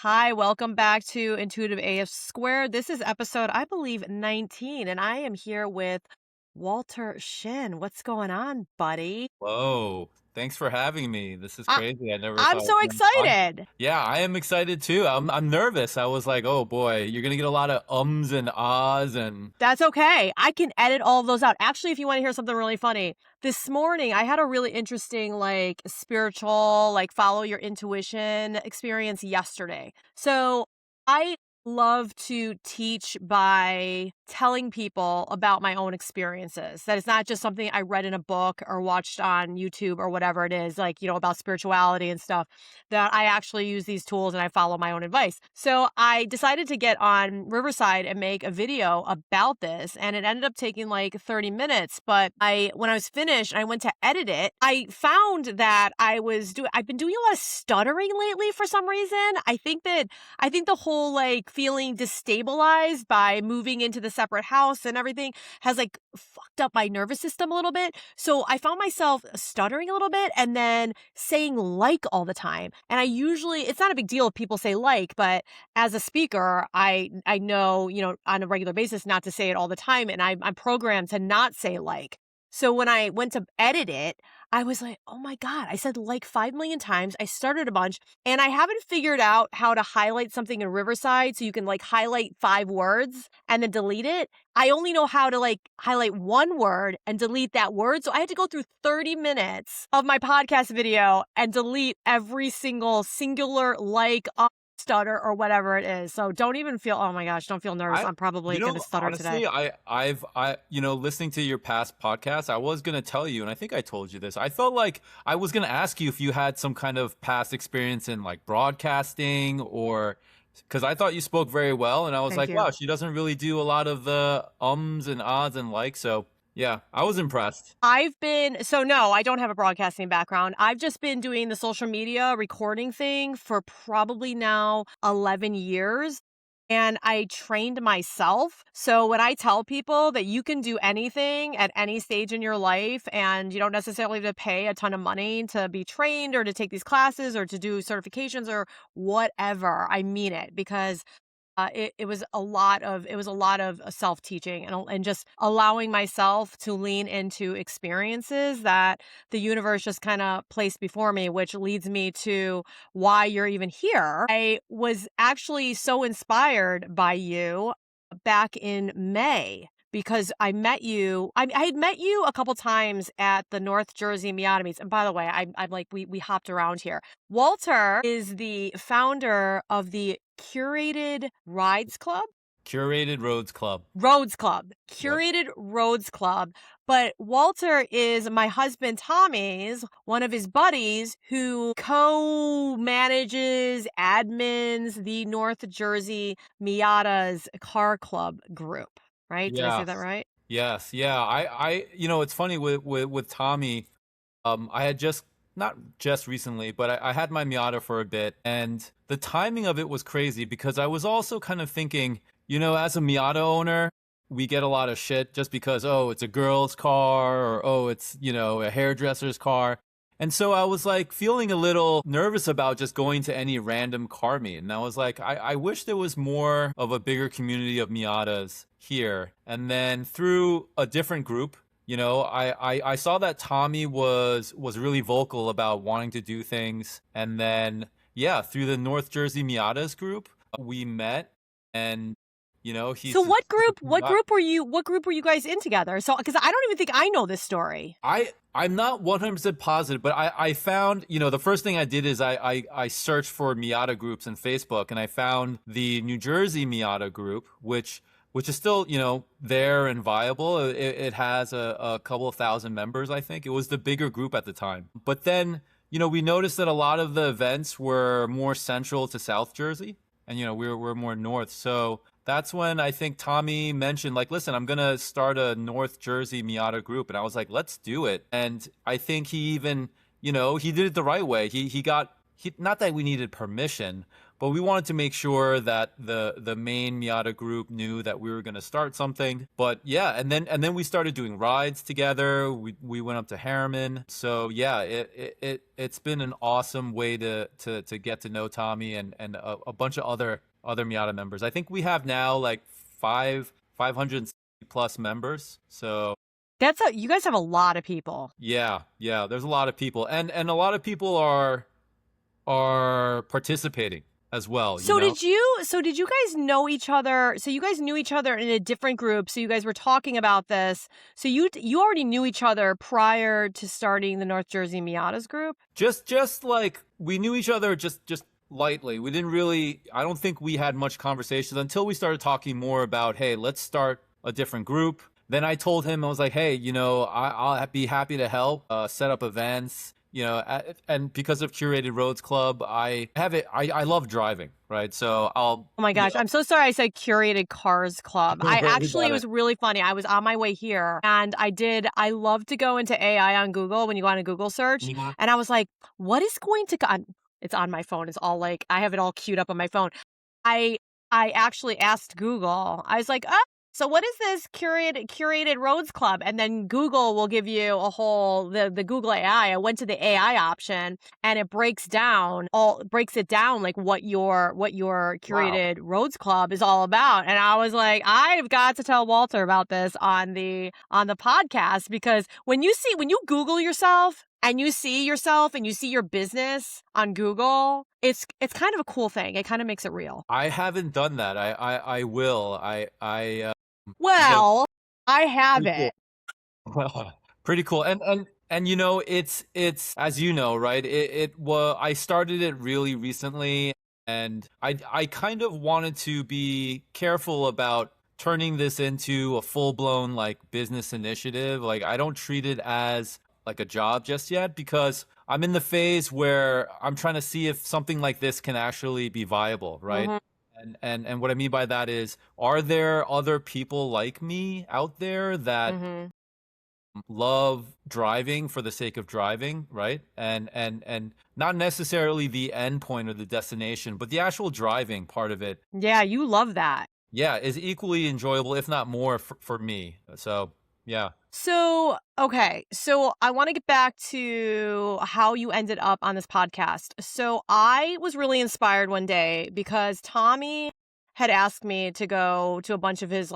Hi, welcome back to Intuitive AF Squared. This is episode, I believe, 19, and I am here with Walter Shin. What's going on, buddy? Whoa. Thanks for having me. This is I- crazy. I never I'm thought so I'd be on the pod. excited. Yeah, I am excited too. I'm nervous. I was like, oh boy, you're gonna get a lot of ums and ahs and That's okay. I can edit all of those out. Actually, if you want to hear something really funny, this morning I had a really interesting, spiritual, follow your intuition experience yesterday. So I love to teach by telling people about my own experiences. That it's not just something I read in a book or watched on YouTube or whatever it is, about spirituality and stuff, that I actually use these tools and I follow my own advice. So I decided to get on Riverside and make a video about this, and it ended up taking like 30 minutes. But when I was finished, I went to edit it. I found that I've been doing a lot of stuttering lately for some reason. I think the whole feeling destabilized by moving into the separate house and everything has fucked up my nervous system a little bit. So I found myself stuttering a little bit and then saying all the time. And it's not a big deal if people say but as a speaker, I know, on a regular basis not to say it all the time. And I'm programmed to not say So when I went to edit it, I was like, oh my God, I said 5 million times. I started a bunch and I haven't figured out how to highlight something in Riverside so you can highlight 5 words and then delete it. I only know how to highlight 1 word and delete that word. So I had to go through 30 minutes of my podcast video and delete every singular stutter or whatever it is. So don't even feel, oh my gosh, don't feel nervous. I I'm probably going to stutter today. honestly listening to your past podcasts, I was gonna tell you, and I think I told you this. I felt like I was gonna ask you if you had some kind of past experience in broadcasting or because I thought you spoke very well, and I was Thank like, you. wow, she doesn't really do a lot of the ums and ahs and so yeah, I was impressed. No, I don't have a broadcasting background. I've just been doing the social media recording thing for probably now 11 years. And I trained myself. So when I tell people that you can do anything at any stage in your life and you don't necessarily have to pay a ton of money to be trained or to take these classes or to do certifications or whatever, I mean it because it was a lot of self-teaching and just allowing myself to lean into experiences that the universe just kind of placed before me, which leads me to why you're even here. I was actually so inspired by you back in May because I met you. I had met you a couple times at the North Jersey Miatas. And by the way, I'm we hopped around here. Walter is the founder of the Curated Rides Club. Curated Roads Club. Roads Club. Yep. Curated Roads Club. But Walter is my husband Tommy's, one of his buddies who co-manages, admins the North Jersey Miatas car club group. Right? Did I say that Yes. right? Yes. Yeah. It's funny with Tommy. I had just not just recently, but I had my Miata for a bit, and the timing of it was crazy because I was also kind of thinking, as a Miata owner, we get a lot of shit just because, oh, it's a girl's car or oh, it's, a hairdresser's car. And so I was feeling a little nervous about just going to any random car meet. And I was like, I wish there was more of a bigger community of Miatas here. And then through a different group, I saw that Tommy was really vocal about wanting to do things. And then, yeah, through the North Jersey Miatas group, we met and, So he's a super cool guy. what group were you guys in together? So because I don't even think I know this story. I'm not 100% positive, but I found, the first thing I did is I searched for Miata groups in Facebook and I found the New Jersey Miata group, which is still, there and viable. It has a couple of thousand members, I think. It was the bigger group at the time. But then, we noticed that a lot of the events were more central to South Jersey and, we're more north. So that's when I think Tommy mentioned, listen, I'm going to start a North Jersey Miata group. And I was like, let's do it. And I think he even, he did it the right way. He got, not that we needed permission, but we wanted to make sure that the main Miata group knew that we were going to start something. But yeah, and then we started doing rides together. We went up to Harriman. So yeah, it's been an awesome way to get to know Tommy and a bunch of other Miata members. I think we have now like 500 plus members. So You guys have a lot of people. yeah, there's a lot of people, and a lot of people are participating as well, you So know? did you guys know each other? So you guys knew each other in a different group. So you guys were talking about this. So you already knew each other prior to starting the North Jersey Miatas group? Just like we knew each other just lightly. We didn't really, I don't think we had much conversations until we started talking more about, hey, let's start a different group. Then I told him, I was like, hey, I'll be happy to help set up events. And because of Curated Roads Club, I have it. I love driving, right? So I'll, Oh my gosh, I'm so sorry I said Curated Cars Club. you It got was it. really funny. I was on my way here and I love to go into AI on Google when you go on a Google search. Mhm. And I was like, what is going to go? It's on my phone. It's all like, I have it all queued up on my phone. I I actually asked Google. I was like, "Oh, so what is this curated roads club?" And then Google will give you a whole the Google AI. I went to the AI option and it breaks it down like what your Wow. curated roads club is all about. And I was like, I've got to tell Walter about this on the podcast because when you Google yourself and you see yourself and you see your business on Google, it's kind of a cool thing. It kind of makes it real. I haven't done that. I will. You know, Well, I have pretty cool. it. Pretty cool. And it's as you know, right? I started it really recently, and I kind of wanted to be careful about turning this into a full-blown like business initiative. Like I don't treat it as like a job just yet because I'm in the phase where I'm trying to see if something like this can actually be viable, right? Mhm. And what I mean by that is, are there other people like me out there that Mhm. love driving for the sake of driving, right? And not necessarily the end point or the destination, but the actual driving part of it, Yeah, you love that. yeah, is equally enjoyable, if not more, for me. So, yeah. So, okay. So, I want to get back to how you ended up on this podcast. So, I was really inspired one day because Tommy had asked me to go to a bunch of his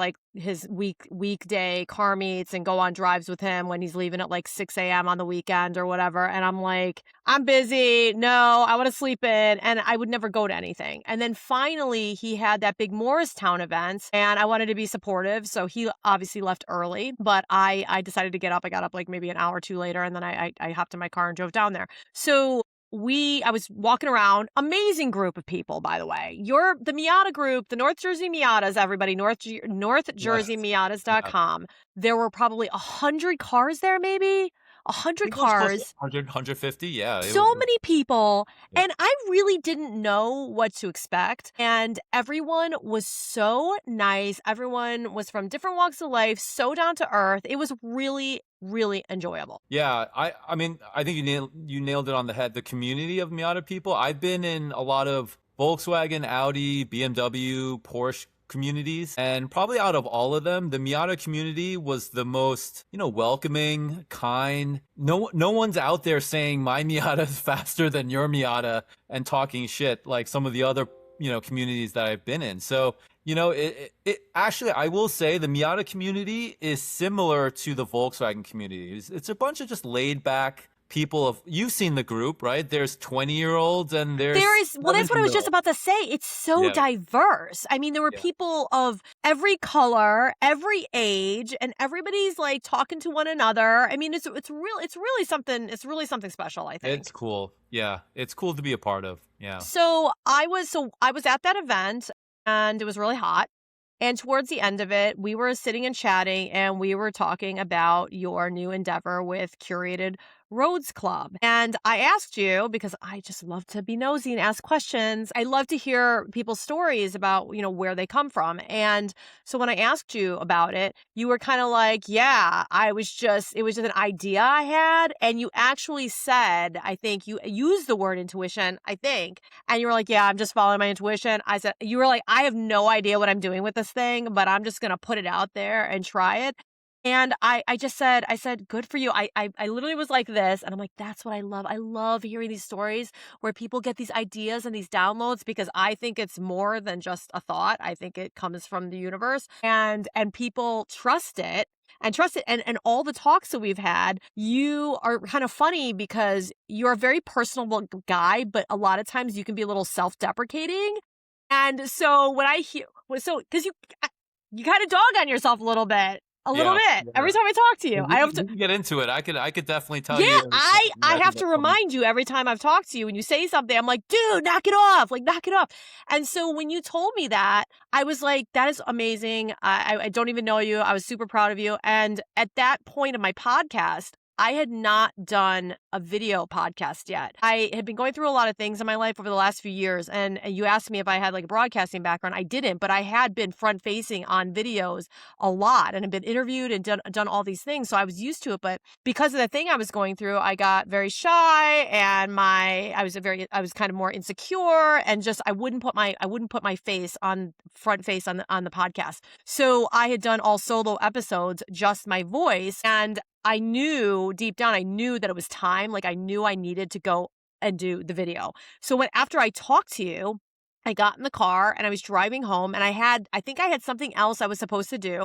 weekday car meets and go on drives with him when he's leaving at like 6 a.m. on the weekend or whatever. And I'm like, I'm busy. No, I want to sleep in. And I would never go to anything. And then finally, he had that big Morristown event and I wanted to be supportive. So he obviously left early, but I decided to get up. I got up like maybe an hour or two later and then I hopped in my car and drove down there. So I was walking around, amazing group of people, by the way. The Miata group, the North Jersey Miatas, everybody, North Yes. Jersey Yeah. Miatas.com. There were probably 100 cars there, maybe 100 It was close to cars, 100, yeah. so many people, Yeah. and I really didn't know what to expect, and everyone was so nice. Everyone was from different walks of life, so down to earth. It was really, really enjoyable. Yeah, I mean, I think you nailed it on the head. The community of Miata people. I've been in a lot of Volkswagen, Audi, BMW, Porsche communities, and probably out of all of them, the Miata community was the most, welcoming, kind. No one's out there saying my Miata is faster than your Miata and talking shit like some of the other, communities that I've been in. So it actually, I will say the Miata community is similar to the Volkswagen community. It's a bunch of just laid back people you've seen the group, right? There's 20-year-olds and there's Well, that's what I was just 70-year-olds. about to say. It's so Yeah, diverse. I mean, there were yeah. people of every color, every age, and everybody's like talking to one another. I mean, it's really something special, I It's think. cool. Yeah, it's cool to be a part of. Yeah. So I was at that event and it was really hot. And towards the end of it, we were sitting and chatting and we were talking about your new endeavor with Curated Roads Club. And I asked you because I just love to be nosy and ask questions. I love to hear people's stories about, where they come from. And so when I asked you about it, you were kind of like, yeah, it was just an idea I had. And you actually said, I think you used the word intuition, I think. And you were like, yeah, I'm just following my intuition. I said, you were like, I have no idea what I'm doing with this thing, but I'm just going to put it out there and try it. And I just said, good for you. I literally was like this. And I'm like, that's what I love. I love hearing these stories where people get these ideas and these downloads, because I think it's more than just a thought. I think it comes from the universe, and people trust it. And all the talks that we've had, you are kind of funny because you're a very personable guy, but a lot of times you can be a little self-deprecating. And so when I hear, because you kind of dog on yourself a little bit. A little Yeah, bit. yeah. Every time I talk to you, I have We to. can get into it. I could definitely tell Yeah, you. I have to remind you every time I've talked to you. When you say something, I'm like, dude, knock it off. Like, knock it off. And so when you told me that, I was like, that is amazing. I don't even know you. I was super proud of you. And at that point of my podcast, I had not done a video podcast yet. I had been going through a lot of things in my life over the last few years. And you asked me if I had like a broadcasting background. I didn't, but I had been front facing on videos a lot and had been interviewed and done all these things. So I was used to it. But because of the thing I was going through, I got very shy, and I was kind of more insecure, and just I wouldn't put my face on front face on the podcast. So I had done all solo episodes, just my voice, and I knew deep down, I knew that it was time. Like I knew I needed to go and do the video. So after I talked to you, I got in the car and I was driving home, and I think I had something else I was supposed to do.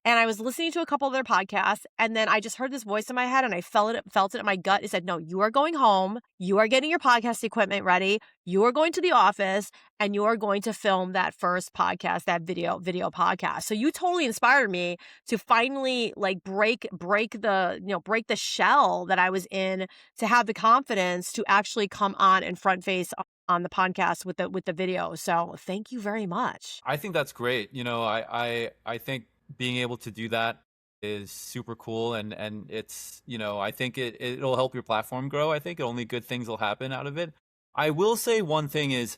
And I was listening to a couple of their podcasts, and then I just heard this voice in my head, and I felt it in my gut. It said, no, you are going home. You are getting your podcast equipment ready. You are going to the office, and you are going to film that first podcast, that video podcast. So you totally inspired me to finally like break the shell that I was in, to have the confidence to actually come on and front face on the podcast with the video. So thank you very much. I think that's great. I think being able to do that is super cool, and it's, I think it'll help your platform grow. I think only good things will happen out of it. I will say one thing is,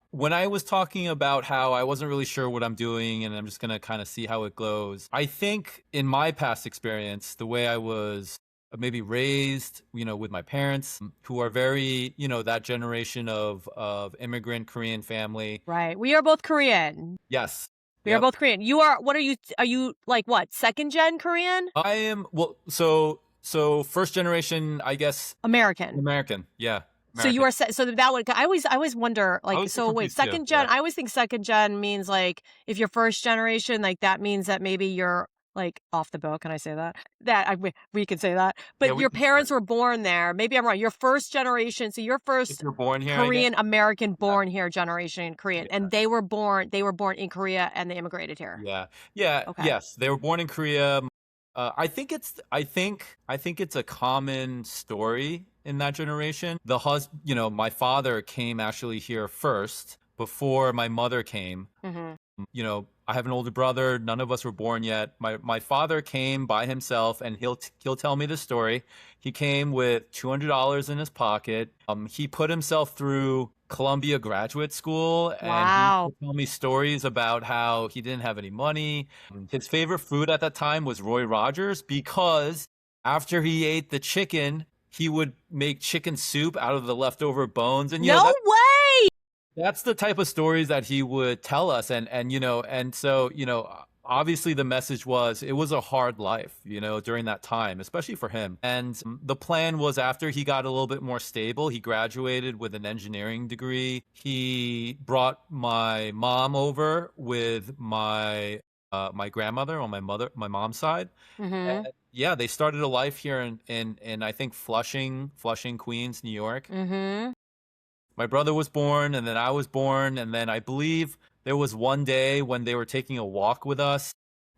when I was talking about how I wasn't really sure what I'm doing and I'm just going to kind of see how it goes, I think in my past experience, the way I was maybe raised, with my parents who are very, that generation of immigrant Korean family. Right. We are both Korean. Yes. We are both Korean. What are you like what? Second gen Korean? I am, well, so first generation, I guess. American. Yeah. So you are so that would I always wonder like, so wait, second gen, yeah. I always think second gen means like if you're first generation, like that means that maybe you're like off the boat. Can I say that? We can say that. But Yeah, your parents were born there. Maybe I'm wrong. You're first generation. So you're If first you're born here, Korean American born here generation Korean. Yeah. And they were born in Korea and they immigrated here. Yeah. Okay. Yes, they were born in Korea. I think it's a common story in that generation. My father came actually here first before my mother came. Mm-hmm. I have an older brother. None of us were born yet. My father came by himself, and he'll tell me the story. He came with $200 in his pocket. He put himself through Columbia graduate school, and Wow. he would tell me stories about how he didn't have any money. His favorite food at that time was Roy Rogers, because after he ate the chicken, he would make chicken soup out of the leftover bones. And No way. that's the type of stories that he would tell us. And so, obviously the message was it was a hard life, during that time, especially for him. And the plan was, after he got a little bit more stable, he graduated with an engineering degree. He brought my mom over with my grandmother on my mom's side. Mm-hmm. And yeah, they started a life here in I think Flushing, Queens, New York. Mm-hmm. My brother was born, and then I was born, and then I believe there was one day when they were taking a walk with us,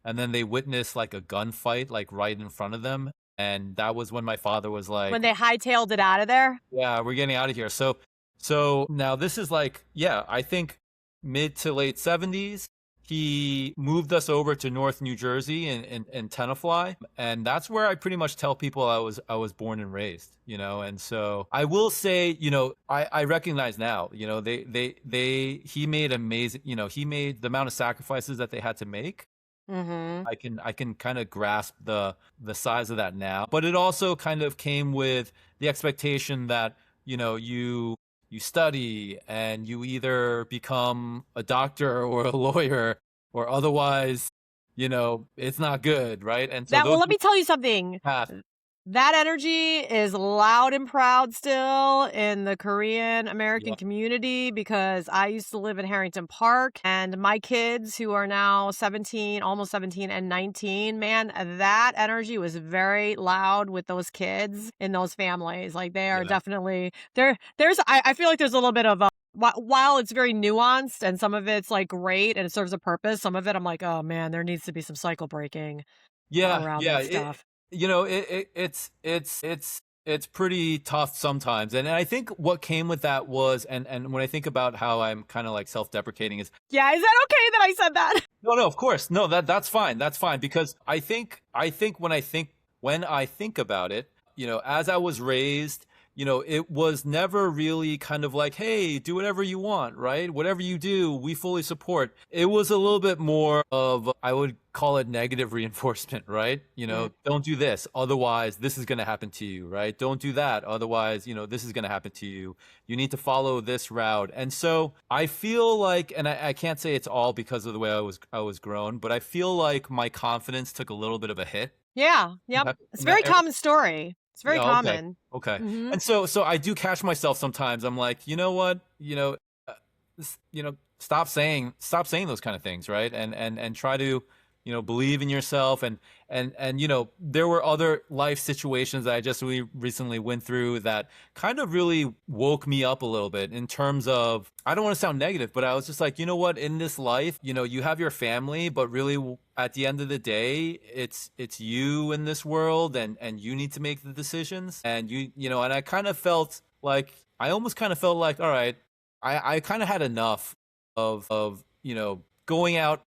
and then they witnessed like a gunfight like right in front of them, and that was when my father was like, When they hightailed it out of there? "Yeah, we're getting out of here." So now this is like, yeah, I think mid to late 70s. he moved us over to North New Jersey in Tenafly, and that's where I pretty much tell people I was born and raised, you know. And so I will say, you know, I recognize now, you know, he made amazing, you know, he made the amount of sacrifices that they had to make. Mhm. I can kind of grasp the size of that now, but it also kind of came with the expectation that, you know, you study and you either become a doctor or a lawyer, or otherwise, you know, it's not good, right? And so That those well, let are me tell you something. paths. That energy is loud and proud still in the Korean American Yeah, community because I used to live in Harrington Park, and my kids who are now 17, almost 17 and 19, man, that energy was very loud with those kids in those families. Like they are yeah. definitely I feel like there's a little bit of while it's very nuanced and some of it's like great and it serves a purpose, some of it I'm like, oh man, there needs to be some cycle breaking Yeah, around yeah. that stuff. You know, it's pretty tough sometimes. And I think what came with that was, and when I think about how I'm kind of like self-deprecating is, Yeah, is that okay that I said that? no, no, of course. No, that's fine. That's fine because I think when I think about it, you know, as I was raised, you know, it was never really kind of like, hey, do whatever you want, right? Whatever you do, we fully support. It was a little bit more of, I would call it negative reinforcement, right? You know, don't do this, otherwise this is going to happen to you, right? Don't do that, otherwise, you know, this is going to happen to you. You need to follow this route. And so I feel like, and I can't say it's all because of the way I was grown, but I feel like my confidence took a little bit of a hit Yeah, yep. It's a in that very area. common story. It's very Yeah, okay. common. Okay. Mhm. And so I do catch myself sometimes. I'm like, you know what? Uh, you know, stop saying those kind of things, right? And try to, you know, believe in yourself. And you know, there were other life situations that I just really recently went through that kind of really woke me up a little bit in terms of, I don't want to sound negative, but I was just like, you know what, in this life, you know, you have your family, but really at the end of the day, it's you in this world, and you need to make the decisions. And you know, and I kind of felt like, I almost kind of felt like, all right, I kind of had enough of, you know, going out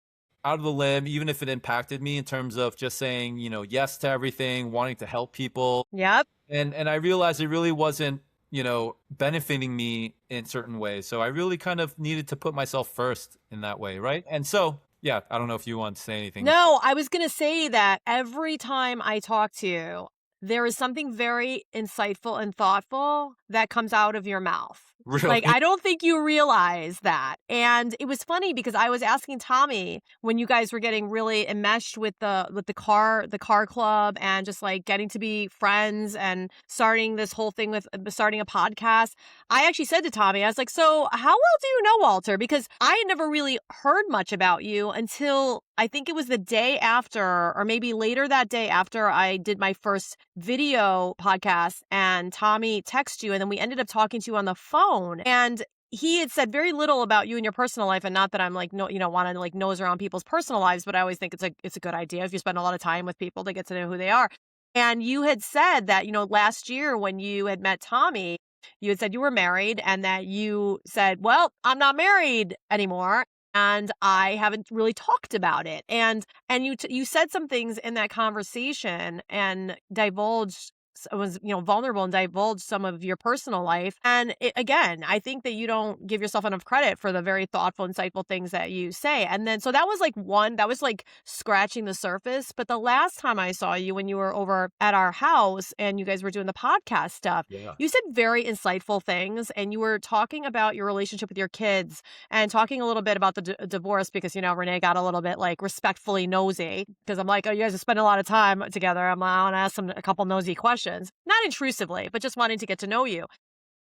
of the limb, even if it impacted me in terms of just saying, you know, yes to everything, wanting to help people. Yep. And I realized it really wasn't, you know, benefiting me in certain ways. So I really kind of needed to put myself first in that way, right? And so, yeah, I don't know if you want to say anything. No, I was gonna say that every time I talk to you, there is something very insightful and thoughtful that comes out of your mouth. Like, Really? I don't think you realize that. And it was funny because I was asking Tommy when you guys were getting really enmeshed with the car club and just like getting to be friends and starting this whole thing with starting a podcast. I actually said to Tommy, I was like, "So, how well do you know Walter?" Because I had never really heard much about you until I think it was the day after, or maybe later that day after I did my first video podcast, and Tommy texted you, and then we ended up talking to you on the phone. And he had said very little about you and your personal life, and not that I'm like, no, you know, want to like nose around people's personal lives, but I always think it's a good idea if you spend a lot of time with people to get to know who they are. And you had said that, you know, last year when you had met Tommy, you had said you were married and that you said, well, I'm not married anymore. And I haven't really talked about it. And you said some things in that conversation and divulged was, you know, vulnerable and divulged some of your personal life. And again, I think that you don't give yourself enough credit for the very thoughtful, insightful things that you say. And then so that was like that was like scratching the surface. But the last time I saw you when you were over at our house and you guys were doing the podcast stuff, Yeah. you said very insightful things and you were talking about your relationship with your kids and talking a little bit about the divorce because, you know, Renee got a little bit like respectfully nosy because I'm like, oh, you guys are spending a lot of time together. I want to ask them a couple nosy questions, not intrusively, but just wanting to get to know you.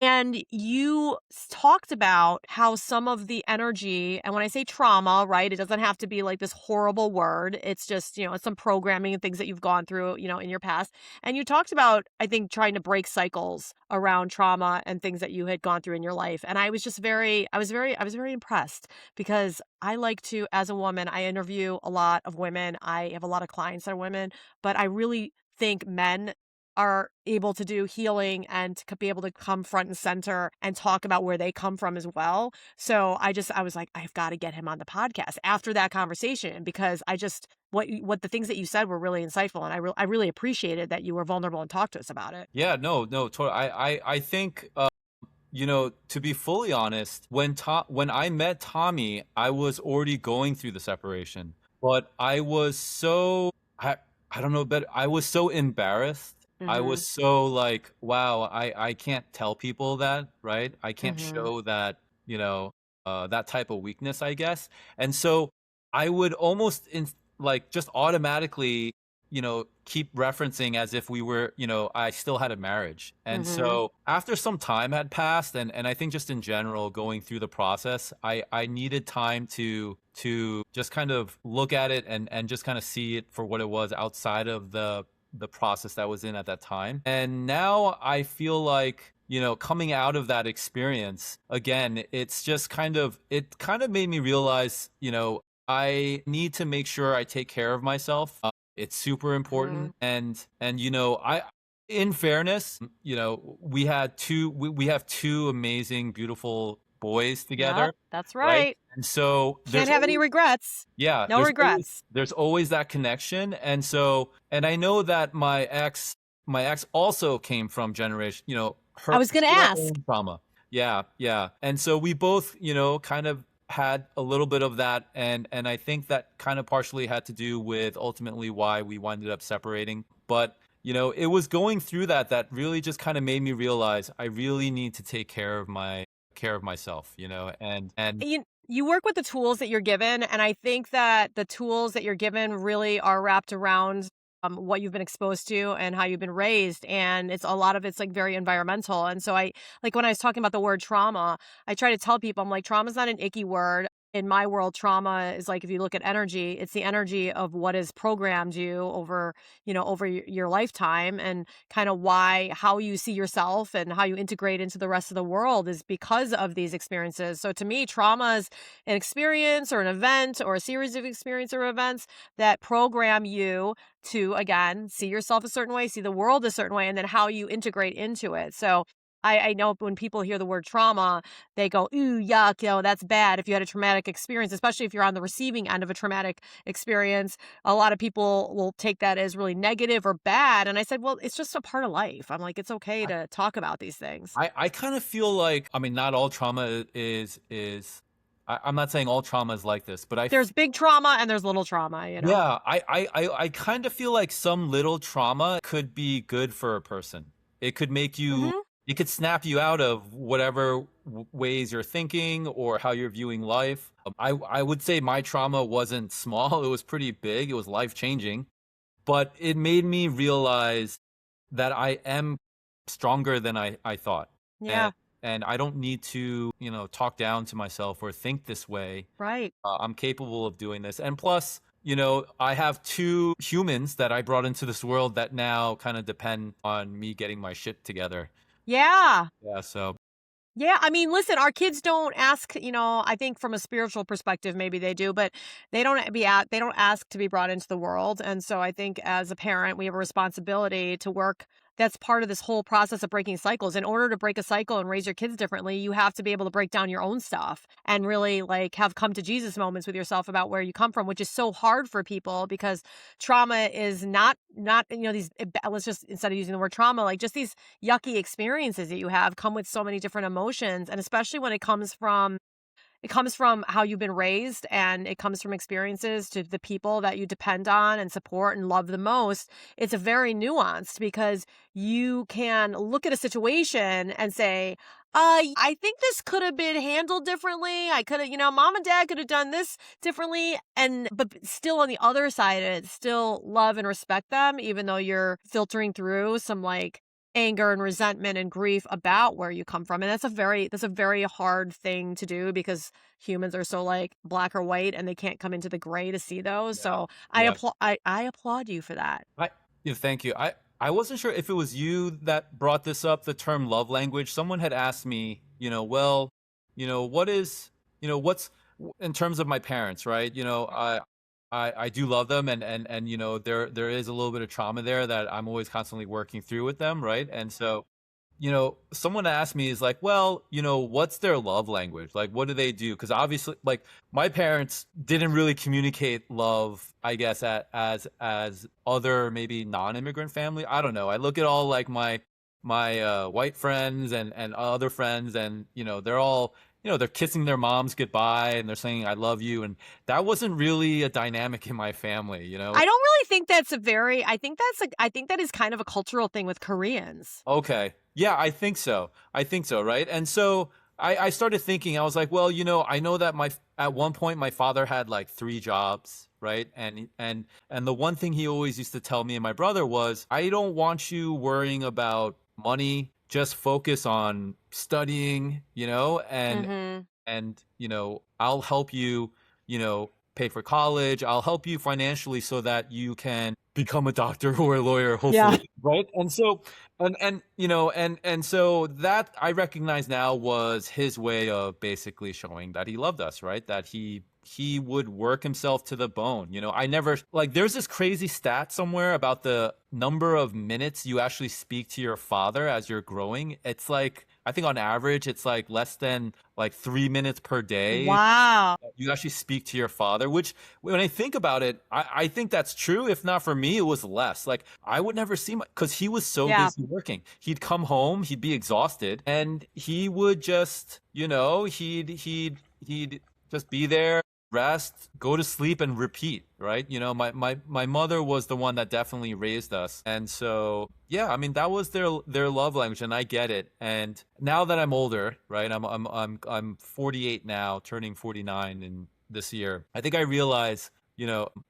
And you talked about how some of the energy, and when I say trauma, right, it doesn't have to be like this horrible word. It's just, you know, it's some programming and things that you've gone through, you know, in your past. And you talked about, I think, trying to break cycles around trauma and things that you had gone through in your life. And I was just I was very impressed because I like to, as a woman, I interview a lot of women. I have a lot of clients that are women, but I really think men are able to do healing and to be able to come front and center and talk about where they come from as well. So I was like, I've got to get him on the podcast after that conversation, because what the things that you said were really insightful, and I really appreciated that you were vulnerable and talked to us about it. Yeah, no, totally. I think, to be fully honest, when I met Tommy, I was already going through the separation, but I was I don't know, but I was so embarrassed. I Mhm. was so like, wow, I can't tell people that, right? I can't Mhm. show that, that type of weakness, I guess. And so I would almost like just automatically, keep referencing as if we were, I still had a marriage. And Mhm. so after some time had passed, and I think just in general going through the process, I needed time to just kind of look at it and just kind of see it for what it was outside of the process that I was in at that time. And now I feel like, coming out of that experience again, it kind of made me realize, I need to make sure I take care of myself. It's super Mhm. important. And I in fairness, we have two amazing, beautiful boys Yep, together, that's right? right. And so Can't have any regrets. yeah, No regrets. there's always that connection. And so, and I know that my ex also came from generation, I her was gonna she had her ask. own trauma. Yeah, yeah. And so we both, kind of had a little bit of that, and I think that kind of partially had to do with ultimately why we winded up separating. But it was going through that really just kind of made me realize I really need to take care of myself, and You work with the tools that you're given, and I think that the tools that you're given really are wrapped around, what you've been exposed to and how you've been raised, and it's a lot of it's, like, very environmental, and so I like, when I was talking about the word trauma, I try to tell people, I'm like, "Trauma's not an icky word." In my world, trauma is like, if you look at energy, it's the energy of what has programmed you over, over your lifetime, and kind of how you see yourself and how you integrate into the rest of the world is because of these experiences. So to me, trauma is an experience or an event or a series of experiences or events that program you to, again, see yourself a certain way, see the world a certain way, and then how you integrate into it. So I know when people hear the word trauma, they go, ooh, yuck, that's bad. If you had a traumatic experience, especially if you're on the receiving end of a traumatic experience, a lot of people will take that as really negative or bad. And I said, well, it's just a part of life. I'm like, it's okay to talk about these things. I kind of feel like, I mean, not all trauma I'm not saying all trauma is like this, but There's big trauma and there's little trauma. yeah, I kind of feel like some little trauma could be good for a person. It could make you, Hmm. it could snap you out of whatever ways you're thinking or how you're viewing life. I would say my trauma wasn't small, it was pretty big, it was life changing, but it made me realize that I am stronger than I thought. And Yeah, and I don't need to, talk down to myself or think this way. right. I'm capable of doing this. And plus, I have two humans that I brought into this world that now kind of depend on me getting my shit together. Yeah. Yeah, so Yeah, I mean, listen, our kids don't ask, I think from a spiritual perspective maybe they do, but they don't ask to be brought into the world. And so I think as a parent, we have a responsibility to work. That's part of this whole process of breaking cycles. In order to break a cycle and raise your kids differently, you have to be able to break down your own stuff and really like have come to Jesus moments with yourself about where you come from, which is so hard for people because trauma is not let's just, instead of using the word trauma, like just these yucky experiences that you have come with so many different emotions, and especially when it comes from how you've been raised, and it comes from experiences to the people that you depend on and support and love the most. It's a very nuanced because you can look at a situation and say, I think this could have been handled differently. I could have, mom and dad could have done this differently. But still on the other side, it's still love and respect them, even though you're filtering through some like anger and resentment and grief about where you come from. And that's a very hard thing to do because humans are so like black or white and they can't come into the gray to see those. yeah. So Yeah. I applaud you for that. I yeah, thank you. I wasn't sure if it was you that brought this up, the term love language. Someone had asked me, well, what is, what's in terms of my parents, right? I do love them, and there is a little bit of trauma there that I'm always constantly working through with them, right? And so, someone asked me is like, well, what's their love language? Like, what do they do? Because obviously, like, my parents didn't really communicate love, I guess, as other maybe non-immigrant family. I don't know. I look at all like my white friends and other friends, and they're all they're kissing their moms goodbye and they're saying I love you, and that wasn't really a dynamic in my family. I don't really think that's a very I think that is kind of a cultural thing with Koreans. Okay. Yeah, I think so. I think so, right? And so I started thinking, I was like, well, I know that at one point my father had like 3 jobs, right? And the one thing he always used to tell me and my brother was, I don't want you worrying about money. Just focus on studying, Mhm. and I'll help you, pay for college. I'll help you financially so that you can become a doctor or a lawyer, Yeah. hopefully, right? And so and so that I recognize now was his way of basically showing that he loved us, right? That he would work himself to the bone. I never, like, there's this crazy stat somewhere about the number of minutes you actually speak to your father as you're growing. It's like, I think on average it's like less than like 3 minutes per day Wow. you actually speak to your father, which when I think about it, I think that's true. If not for me, it was less. Like, I would never see my, because he was so Yeah. busy working. He'd come home, he'd be exhausted, and he would just, he'd just be there, rest, go to sleep, and repeat, right? My mother was the one that definitely raised us. And so, yeah, I mean, that was their love language, and I get it. And now that I'm older, right? I'm 48 now, turning 49 in this year. I think I realize,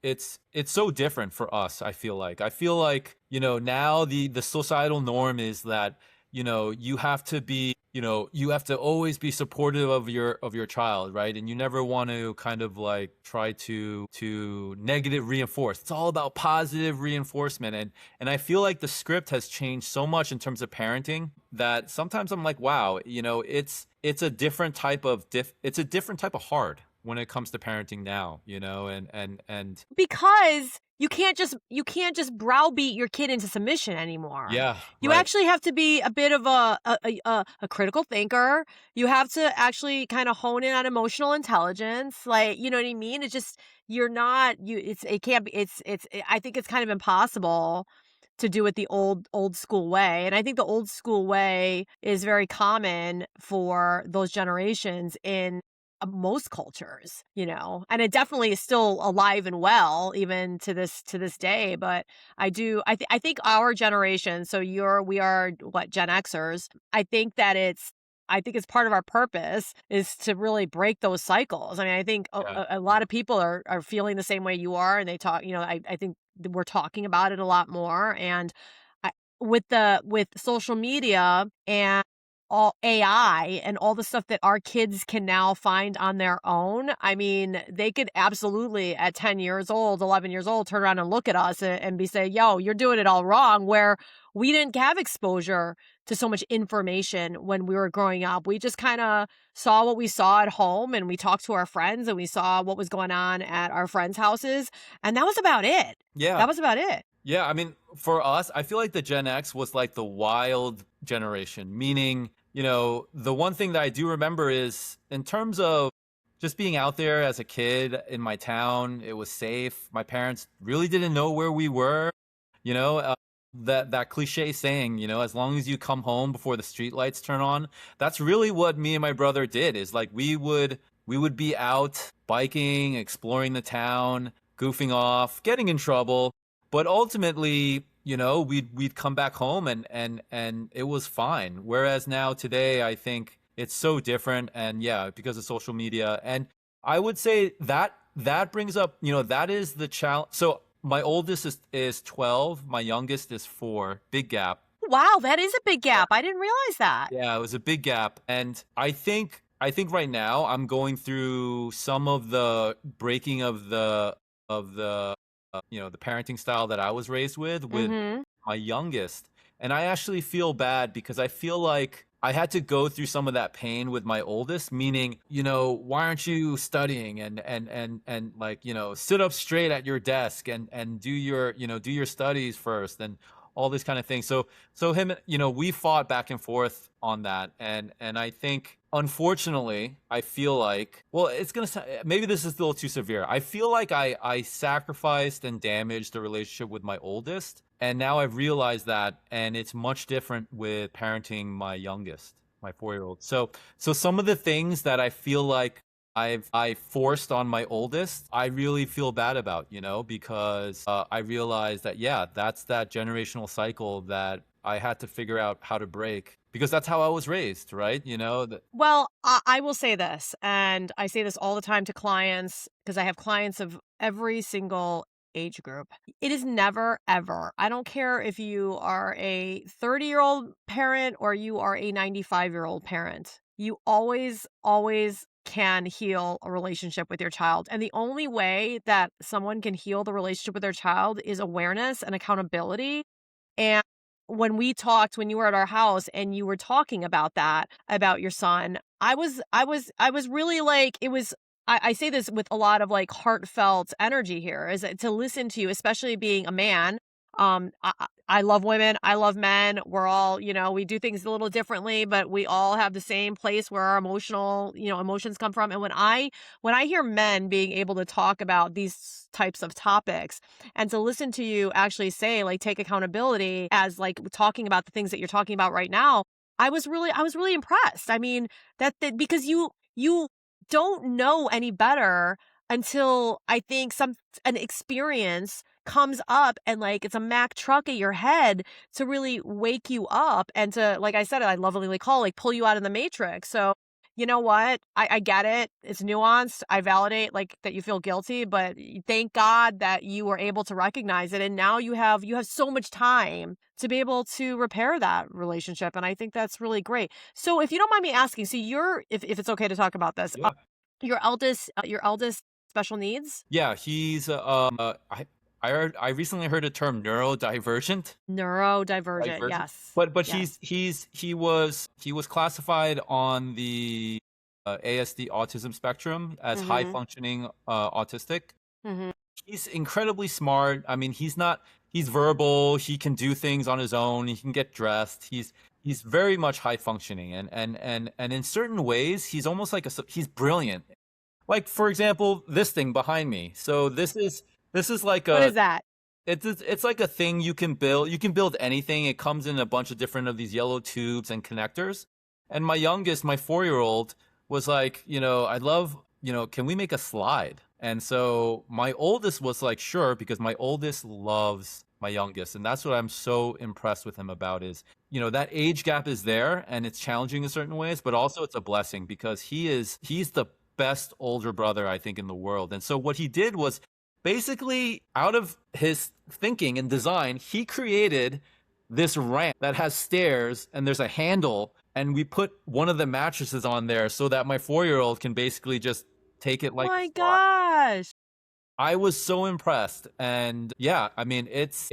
it's so different for us. I feel like now the societal norm is that you have to be, you have to always be supportive of your child, right? And you never want to kind of like try to negative reinforce. It's all about positive reinforcement. And I feel like the script has changed so much in terms of parenting that sometimes I'm like, wow, it's a different type of it's a different type of hard when it comes to parenting now, and Because you can't just browbeat your kid into submission anymore. yeah, You right. actually have to be a bit of a critical thinker. You have to actually kind of hone in on emotional intelligence. Like, you know what I mean? It's just you're not you it can't be I think it's kind of impossible to do it the old school way. And I think the old school way is very common for those generations in most cultures. And it definitely is still alive and well even to this day. But I think our generation, so we are what, Gen Xers. I think it's part of our purpose is to really break those cycles. I mean, I think Yeah. a lot of people are feeling the same way you are, and they talk. I think we're talking about it a lot more, and I, with social media and all AI and all the stuff that our kids can now find on their own. I mean, they could absolutely at 10 years old, 11 years old, turn around and look at us and be say, yo, you're doing it all wrong, where we didn't have exposure to so much information when we were growing up. We just kind of saw what we saw at home, and we talked to our friends, and we saw what was going on at our friends' houses. And that was about it. Yeah. That was about it. Yeah, I mean, for us, I feel like the Gen X was like the wild generation, meaning, the one thing that I do remember is in terms of just being out there as a kid in my town, it was safe. My parents really didn't know where we were, you know, uh, that cliche saying, as long as you come home before the street lights turn on, that's really what me and my brother did is like we would be out biking, exploring the town, goofing off, getting in trouble, but ultimately, we'd come back home and it was fine. Whereas now today, I think it's so different, and yeah, because of social media. And I would say that brings up, that is the challenge. So my oldest is 12, my youngest is 4, big gap. Wow, that is a big gap. I didn't realize that. Yeah, it was a big gap. And I think right now I'm going through some of the breaking of the parenting style that I was raised with Mhm. my youngest. And I actually feel bad because I feel like I had to go through some of that pain with my oldest, meaning, why aren't you studying and like, sit up straight at your desk and do your studies first and all this kind of thing. So him, we fought back and forth on that. And I think unfortunately, I feel like, well, it's going to maybe this is a little too severe. I feel like I sacrificed and damaged the relationship with my oldest. And now I've realized that, and it's much different with parenting my youngest, my 4-year-old. So some of the things that I feel like I forced on my oldest, I really feel bad about, because I realized that, yeah, that's that generational cycle that I had to figure out how to break because that's how I was raised, right? Well, I will say this, and I say this all the time to clients because I have clients of every single age group. It is never, ever, I don't care if you are a 30-year-old parent or you are a 95-year-old parent, you always, always can heal a relationship with your child. And the only way that someone can heal the relationship with their child is awareness and accountability. And when you were at our house and you were talking about that, about your son, I was really like, it was, I say this with a lot of like heartfelt energy here, is to listen to you, especially being a man. I love women. I love men. We're all, we do things a little differently, but we all have the same place where our emotions come from. And when I hear men being able to talk about these types of topics, and to listen to you actually say, like, take accountability as like talking about the things that you're talking about right now, I was really impressed. I mean, that because you don't know any better until I think an experience comes up and like it's a Mack truck at your head to really wake you up and to, like I said, I lovingly call, like, pull you out of the matrix. So you know what? I get it. It's nuanced. I validate like that you feel guilty, but thank God that you were able to recognize it. And now you have so much time to be able to repair that relationship. And I think that's really great. So if you don't mind me asking, so if it's okay to talk about this, Yeah. your eldest special needs? Yeah, he's I recently heard a term neurodivergent. Neurodivergent, Divergent. yes. But Yes. he was classified on the ASD autism spectrum as high Mhm. functioning autistic. Mhm. He's incredibly smart. I mean, he's verbal, he can do things on his own, he can get dressed. He's very much high functioning and in certain ways he's almost like he's brilliant. Like for example, this thing behind me. So this is like What a is that? it's like a thing you can build. You can build anything. It comes in a bunch of different of these yellow tubes and connectors. And my youngest, my 4-year-old, was like, I love, can we make a slide? And so my oldest was like, sure, because my oldest loves my youngest. And that's what I'm so impressed with him about is, that age gap is there and it's challenging in certain ways, but also it's a blessing because he's the best older brother, I think, in the world. And so what he did was basically out of his thinking and design, he created this ramp that has stairs and there's a handle, and we put one of the mattresses on there so that my 4-year-old can basically just take it like a My slide. gosh. I was so impressed, and yeah, I mean, it's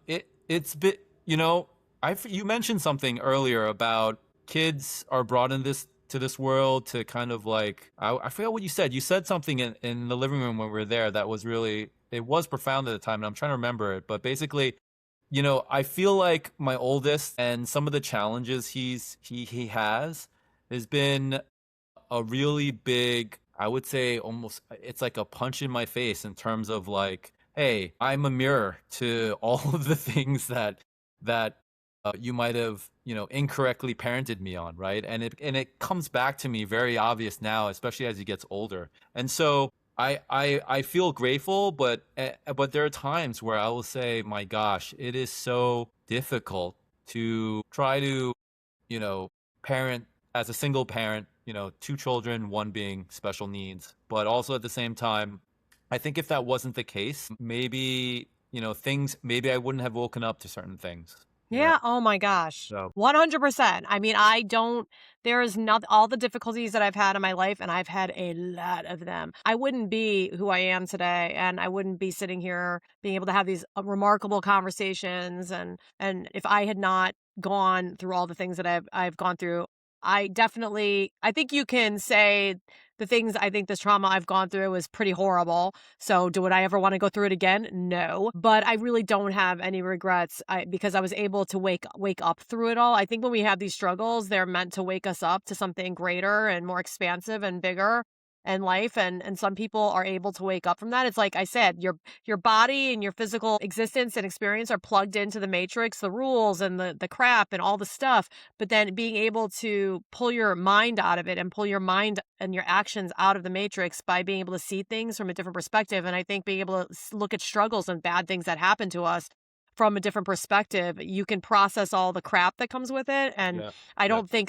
bit, you mentioned something earlier about kids are brought in this to this world to kind of like I forgot what you said. You said something in the living room when we were there that was really, it was profound at the time, and I'm trying to remember it, but basically, I feel like my oldest and some of the challenges he has been a really big, I would say almost it's like a punch in my face in terms of like, hey, I'm a mirror to all of the things that you might have, incorrectly parented me on, right? And it comes back to me very obvious now, especially as he gets older. And so I feel grateful, but there are times where I will say, my gosh, it is so difficult to try to, you know, parent as a single parent, two children, one being special needs. But also at the same time, I think if that wasn't the case, maybe, maybe I wouldn't have woken up to certain things, Yeah, oh my gosh. So, 100%. I mean, I don't there is not all the difficulties that I've had in my life, and I've had a lot of them. I wouldn't be who I am today, and I wouldn't be sitting here being able to have these remarkable conversations, and if I had not gone through all the things that I've gone through. I think you can say the things, I think this trauma I've gone through is pretty horrible. So would I ever want to go through it again? No. But I really don't have any regrets because I was able to wake up through it all. I think when we have these struggles, they're meant to wake us up to something greater and more expansive and bigger in life. And some people are able to wake up from that. It's like I said, your body and your physical existence and experience are plugged into the matrix, the rules and the crap and all the stuff. But then being able to pull your mind out of it and pull your mind and your actions out of the matrix by being able to see things from a different perspective. And I think being able to look at struggles and bad things that happen to us from a different perspective, you can process all the crap that comes with it. And Yeah. Yeah.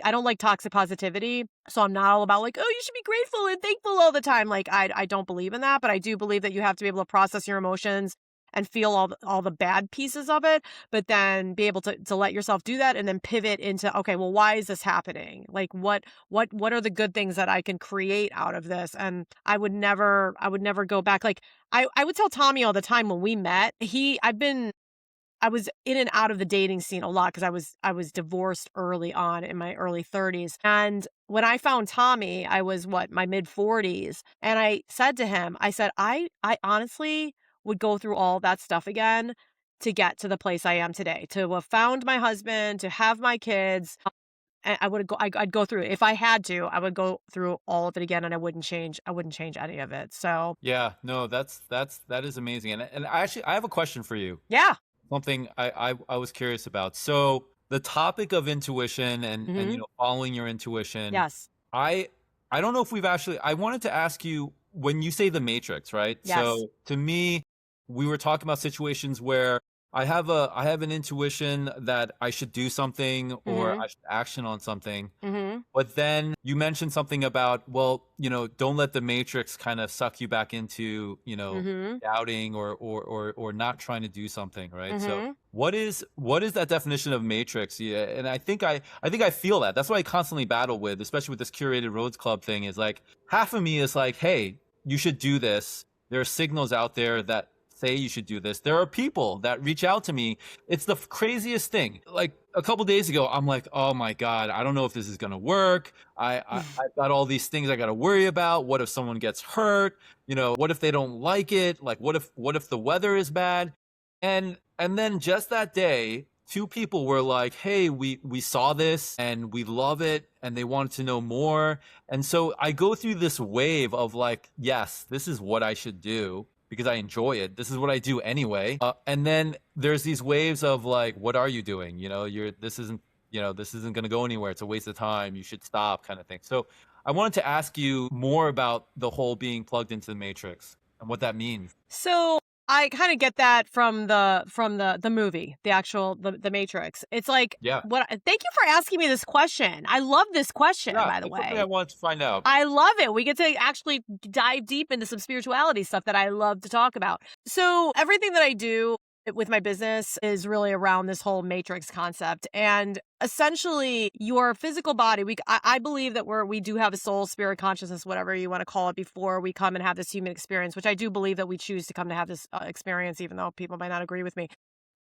I don't like toxic positivity. So I'm not all about like, oh, you should be grateful and thankful all the time. Like I don't believe in that, but I do believe that you have to be able to process your emotions and feel all the bad pieces of it, but then be able to let yourself do that and then pivot into, okay, well, why is this happening? Like what are the good things that I can create out of this? And I would never go back. Like I would tell Tommy all the time when we met, I was in and out of the dating scene a lot because I was divorced early on in my early 30s. And when I found Tommy, I was my mid 40s. And I said to him, I said, I honestly would go through all that stuff again to get to the place I am today, to have found my husband, to have my kids. I'd go through it. If I had to, I would go through all of it again and I wouldn't change any of it. So Yeah, no, that is amazing. And I have a question for you. yeah. Something I was curious about. So the topic of intuition and Hmm. following your intuition, Yes. I I don't know if we've actually I wanted to ask you when you say the matrix, right? Yes. So to me, we were talking about situations where I have an intuition that I should do something or Hmm. I should action on something. Hmm. But then you mentioned something about, well, don't let the matrix kind of suck you back into, Hmm. doubting or not trying to do something, right? So Hmm. what is that definition of matrix? Yeah, and I think I feel that. That's what I constantly battle with, especially with this curated roads club thing, is like half of me is like, hey, you should do this. There are signals out there that say you should do this. There are people that reach out to me. It's the craziest thing. Like a couple days ago, I'm like, oh my God, I don't know if this is gonna work. I've got all these things I gotta worry about. What if someone gets hurt? What if they don't like it? Like what if the weather is bad? And then just that day, two people were like, hey, we saw this and we love it and they wanted to know more. And so I go through this wave of like, yes, this is what I should do because I enjoy it. This is what I do anyway. And then there's these waves of like, what are you doing? This isn't going to go anywhere. It's a waste of time. You should stop, kind of thing. So I wanted to ask you more about the whole being plugged into the matrix and what that means. So I kind of get that from the movie, the actual the Matrix. It's like Yeah. thank you for asking me this question. I love this question, Yeah. by the It's something I way. wanted to find out. I love it. We get to actually dive deep into some spirituality stuff that I love to talk about. So everything that I do with my business is really around this whole matrix concept. And essentially your physical body, I believe that we do have a soul, spirit, consciousness, whatever you want to call it, before we come and have this human experience, which I do believe that we choose to come to have this experience, even though people might not agree with me.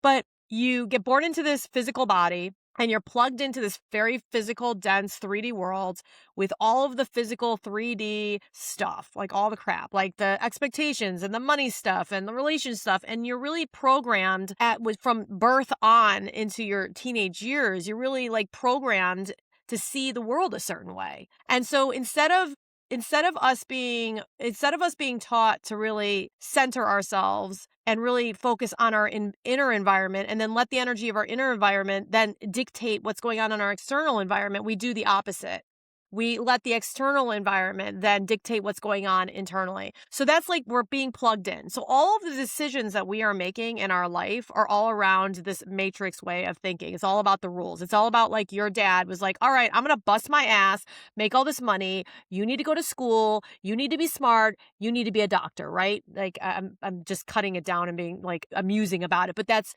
But you get born into this physical body and you're plugged into this very physical, dense 3D world with all of the physical 3D stuff, like all the crap, like the expectations and the money stuff and the relation stuff. And you're really programmed from birth on into your teenage years. You're really like programmed to see the world a certain way. And so instead of us being taught to really center ourselves and really focus on our inner environment and then let the energy of our inner environment then dictate what's going on in our external environment, we do the opposite. We let the external environment then dictate what's going on internally. So that's like we're being plugged in. So all of the decisions that we are making in our life are all around this matrix way of thinking. It's all about the rules. It's all about like your dad was like, all right, I'm going to bust my ass, make all this money. You need to go to school. You need to be smart. You need to be a doctor, right? Like I'm just cutting it down and being like amusing about it. But that's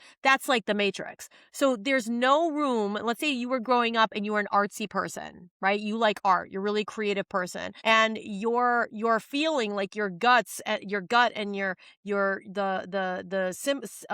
like the matrix. So there's no room. Let's say you were growing up and you were an artsy person, right? You like art. You're a really creative person, and you're feeling like your guts, your gut, and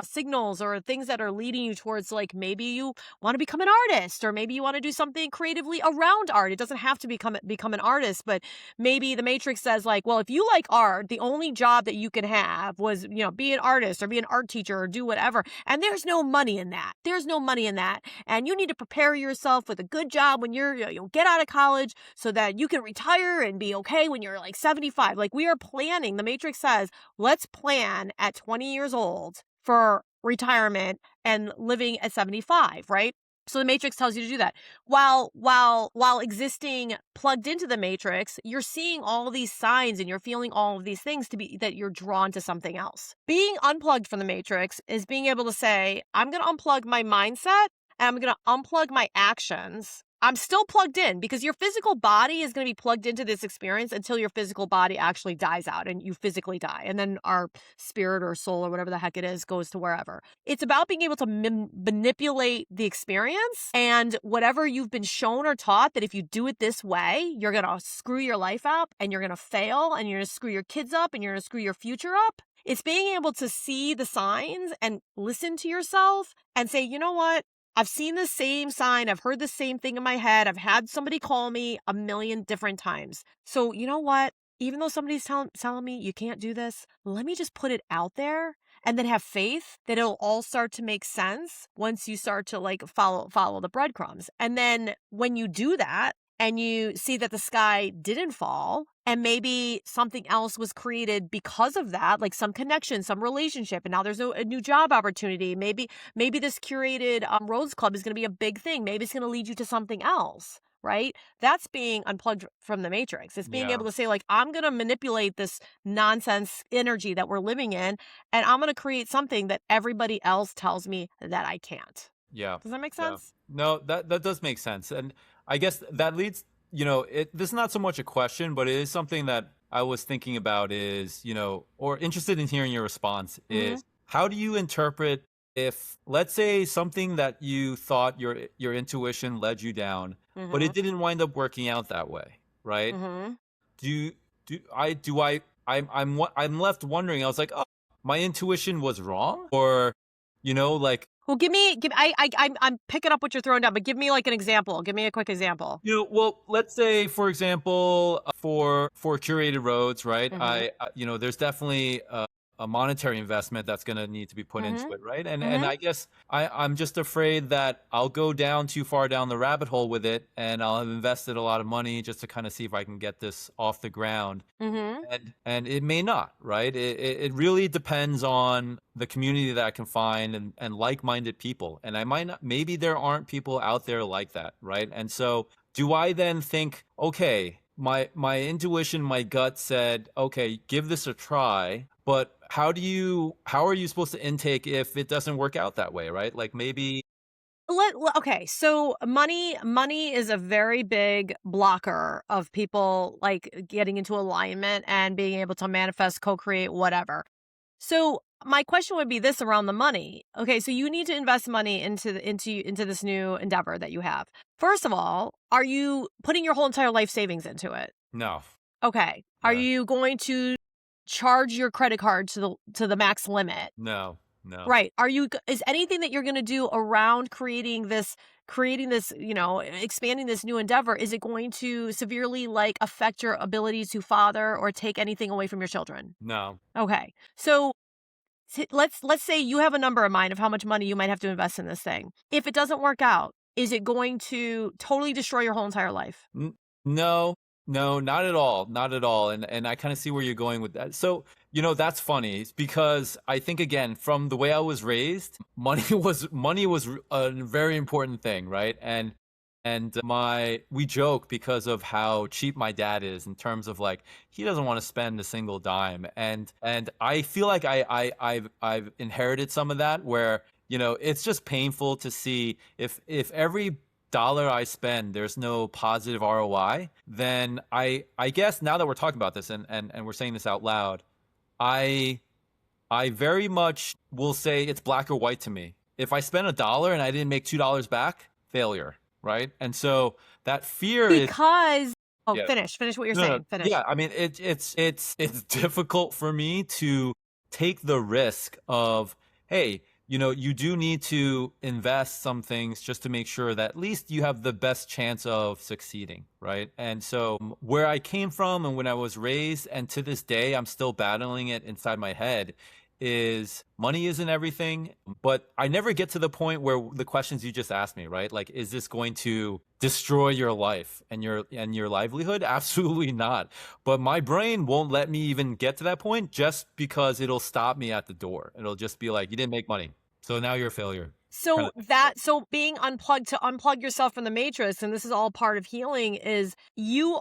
signals or things that are leading you towards, like, maybe you want to become an artist, or maybe you want to do something creatively around art. It doesn't have to become an artist, but maybe the matrix says, like, well, if you like art, the only job that you can have was, be an artist or be an art teacher or do whatever. And there's no money in that. There's no money in that. And you need to prepare yourself with a good job when you'll get out of college so that you can retire and be okay when you're like 75. Like, we are planning. The matrix says, let's plan at 20 years old for retirement and living at 75, right? So the matrix tells you to do that. While existing plugged into the matrix, you're seeing all of these signs and you're feeling all of these things to be that you're drawn to something else. Being unplugged from the matrix is being able to say, I'm going to unplug my mindset and I'm going to unplug my actions. I'm still plugged in because your physical body is going to be plugged into this experience until your physical body actually dies out and you physically die. And then our spirit or soul or whatever the heck it is goes to wherever. It's about being able to manipulate the experience, and whatever you've been shown or taught that if you do it this way, you're going to screw your life up and you're going to fail and you're going to screw your kids up and you're going to screw your future up. It's being able to see the signs and listen to yourself and say, you know what? I've seen the same sign. I've heard the same thing in my head. I've had somebody call me a million different times. So you know what? Even though somebody's telling me you can't do this, let me just put it out there and then have faith that it'll all start to make sense once you start to, like, follow the breadcrumbs. And then when you do that and you see that the sky didn't fall and maybe something else was created because of that, like some connection, some relationship, and now there's a new job opportunity. Maybe this curated Roads Club is going to be a big thing. Maybe it's going to lead you to something else, right? That's being unplugged from the matrix. It's being Yeah. able to say, like, I'm going to manipulate this nonsense energy that we're living in, and I'm going to create something that everybody else tells me that I can't. Yeah. Does that make Yeah. sense? No, that does make sense. And I guess that leads, this is not so much a question, but it is something that I was thinking about is, or interested in hearing your response Mm-hmm. is, how do you interpret if, let's say, something that you thought your intuition led you down, but Mm-hmm. it didn't wind up working out that way, right? Mm-hmm. Do you, do I I'm left wondering. I was like, oh, my intuition was wrong, or, like, Well, I'm picking up what you're throwing down, but give me like an example. Give me a quick example. Well, let's say, for example, for curated roads, right? Mm-hmm. There's definitely a monetary investment that's going to need to be put into Mm-hmm. it, right? And Mm-hmm. I guess I'm just afraid that I'll go down too far down the rabbit hole with it, and I'll have invested a lot of money just to kind of see if I can get this off the ground. Mm-hmm. And it may not, right? It really depends on the community that I can find, and like-minded people. And I might not, maybe there aren't people out there like that, right? And so do I then think, okay, my intuition, my gut said, okay, give this a try, but how are you supposed to intake if it doesn't work out that way, right? Like, maybe. Okay, so money is a very big blocker of people, like, getting into alignment and being able to manifest, co-create, whatever. So my question would be this around the money. Okay, so you need to invest money into this new endeavor that you have. First of all, are you putting your whole entire life savings into it? No. Okay. Are Yeah. you going to charge your credit card to the max limit? No. No. Right. Is anything that you're going to do around creating this, expanding this new endeavor, is it going to severely, like, affect your ability to father or take anything away from your children? No. Okay. So let's say you have a number in mind of how much money you might have to invest in this thing. If it doesn't work out, is it going to totally destroy your whole entire life? No, no, not at all. Not at all. And I kind of see where you're going with that. So, that's funny because I think, again, from the way I was raised, money was a very important thing, right? And we joke because of how cheap my dad is in terms of, like, he doesn't want to spend a single dime. And I feel like I've inherited some of that, where, it's just painful to see if every dollar I spend, there's no positive ROI, then I guess, now that we're talking about this and we're saying this out loud, I very much will say it's black or white to me. If I spent $1 and I didn't make $2 back, failure, right? And so that fear is, Because Oh, Yeah. finish what you're No, no. saying. Finish. Yeah, I mean, it's difficult for me to take the risk of, hey, you do need to invest some things just to make sure that at least you have the best chance of succeeding, right? And so where I came from and when I was raised, and to this day, I'm still battling it inside my head, is money isn't everything. But I never get to the point where the questions you just asked me, right? Like, is this going to destroy your life and your livelihood? Absolutely not. But my brain won't let me even get to that point just because it'll stop me at the door. It'll just be like, you didn't make money, so now you're a failure. Kind of thing. So being unplugged, to unplug yourself from the matrix, and this is all part of healing, is you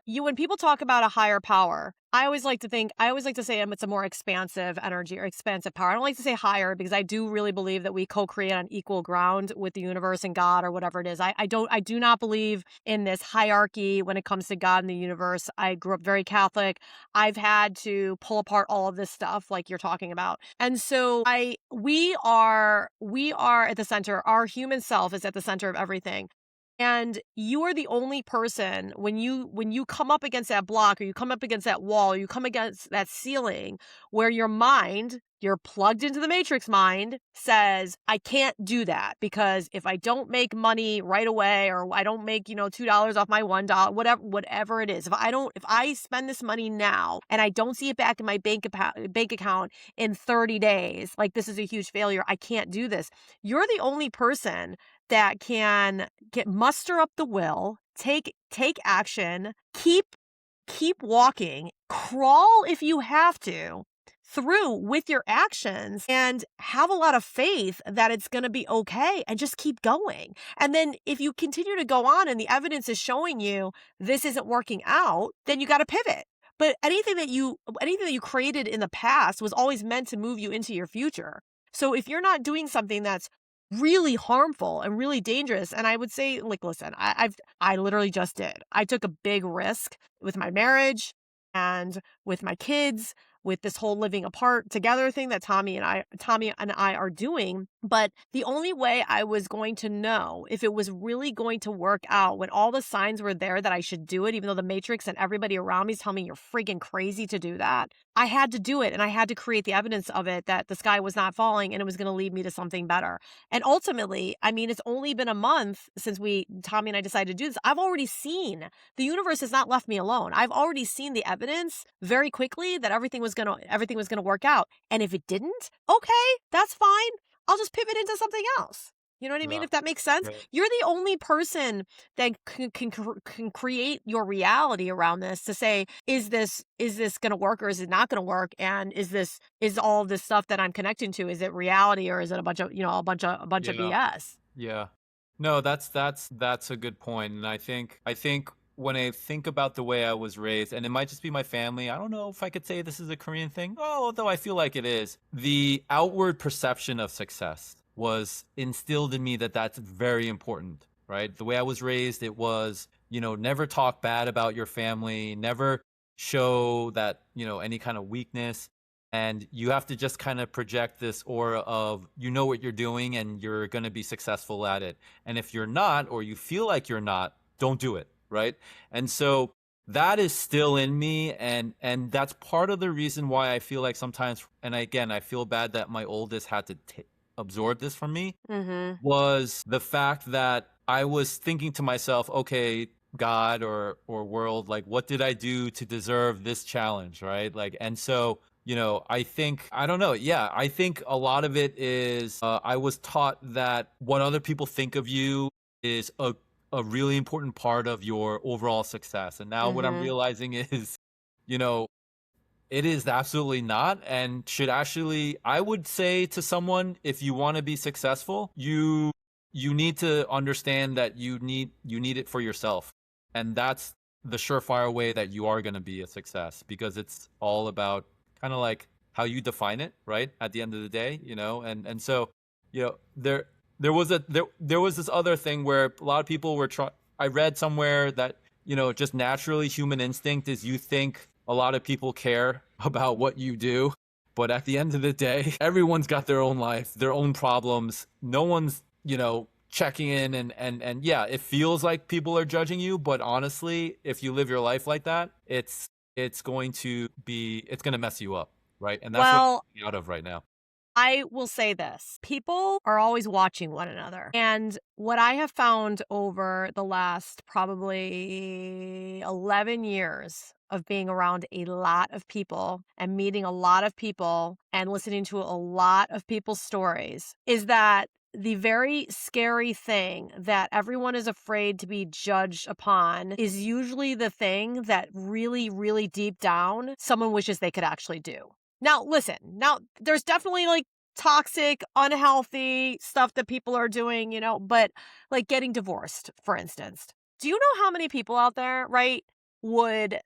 when people talk about a higher power, I always like to say it's a more expansive energy or expansive power. I don't like to say higher because I do really believe that we co-create on equal ground with the universe and God or whatever it is. I do not believe in this hierarchy when it comes to God and the universe. I grew up very Catholic. I've had to pull apart all of this stuff like you're talking about. And so we are at the center. Our human self is at the center of everything. And you are the only person when you come up against that block or you come up against that wall or you come against that ceiling where your mind, you're plugged into the matrix mind, says, I can't do that because if I don't make money right away or I don't make, $2 off my $1, whatever it is, if I spend this money now and I don't see it back in my bank account in 30 days, like this is a huge failure. I can't do this. You're the only person that can muster up the will, take action, keep walking, crawl if you have to through with your actions and have a lot of faith that it's going to be okay and just keep going. And then if you continue to go on and the evidence is showing you this isn't working out, then you got to pivot. But anything that you created in the past was always meant to move you into your future. So if you're not doing something that's really harmful and really dangerous, and I would say, like, listen, I literally just did. I took a big risk with my marriage and with my kids, with this whole living apart together thing that Tommy and I are doing. But the only way I was going to know if it was really going to work out when all the signs were there that I should do it, even though the matrix and everybody around me is telling me you're freaking crazy to do that, I had to do it and I had to create the evidence of it that the sky was not falling and it was going to lead me to something better. And ultimately, I mean, it's only been a month since Tommy and I decided to do this. I've already seen the universe has not left me alone. I've already seen the evidence very quickly that everything was gonna work out. And if it didn't, okay, that's fine. I'll just pivot into something else. You know what I mean? Yeah. If that makes sense, Right. you're the only person that can create your reality around this to say, is this going to work or is it not going to work? And is all of this stuff that I'm connecting to, is it reality or is it a bunch of, a bunch of Yeah. BS? Yeah. No, that's a good point. And I think when I think about the way I was raised, and it might just be my family, I don't know if I could say this is a Korean thing, although I feel like it is. The outward perception of success was instilled in me that that's very important, right? The way I was raised, it was, never talk bad about your family, never show that, any kind of weakness. And you have to just kind of project this aura of you know what you're doing and you're going to be successful at it. And if you're not, or you feel like you're not, don't do it, right? And so that is still in me, and that's part of the reason why I feel like sometimes, and again, I feel bad that my oldest had to absorb this from me, Mm-hmm. was the fact that I was thinking to myself, okay, God or world, like what did I do to deserve this challenge, right? Like, and so, I think, I don't know. Yeah, I think a lot of it is I was taught that what other people think of you is a really important part of your overall success. And now what I'm Mm-hmm. realizing is, you know, it is absolutely not, and should actually, I would say to someone, if you want to be successful, you need to understand that you need it for yourself. And that's the surefire way that you are going to be a success, because it's all about kind of like how you define it, right? At the end of the day, and so, there was this other thing where a lot of people were trying. I read somewhere that, just naturally human instinct is you think a lot of people care about what you do. But at the end of the day, everyone's got their own life, their own problems. No one's, checking in and yeah, it feels like people are judging you, but honestly, if you live your life like that, it's going to be it's going to mess you up, right? And that's what Well, I'm out of right now. I will say this. People are always watching one another. And what I have found over the last probably 11 years of being around a lot of people and meeting a lot of people and listening to a lot of people's stories is that the very scary thing that everyone is afraid to be judged upon is usually the thing that really, really deep down someone wishes they could actually do. Now, listen, now there's definitely like toxic, unhealthy stuff that people are doing, but like getting divorced, for instance. Do you know how many people out there, right, would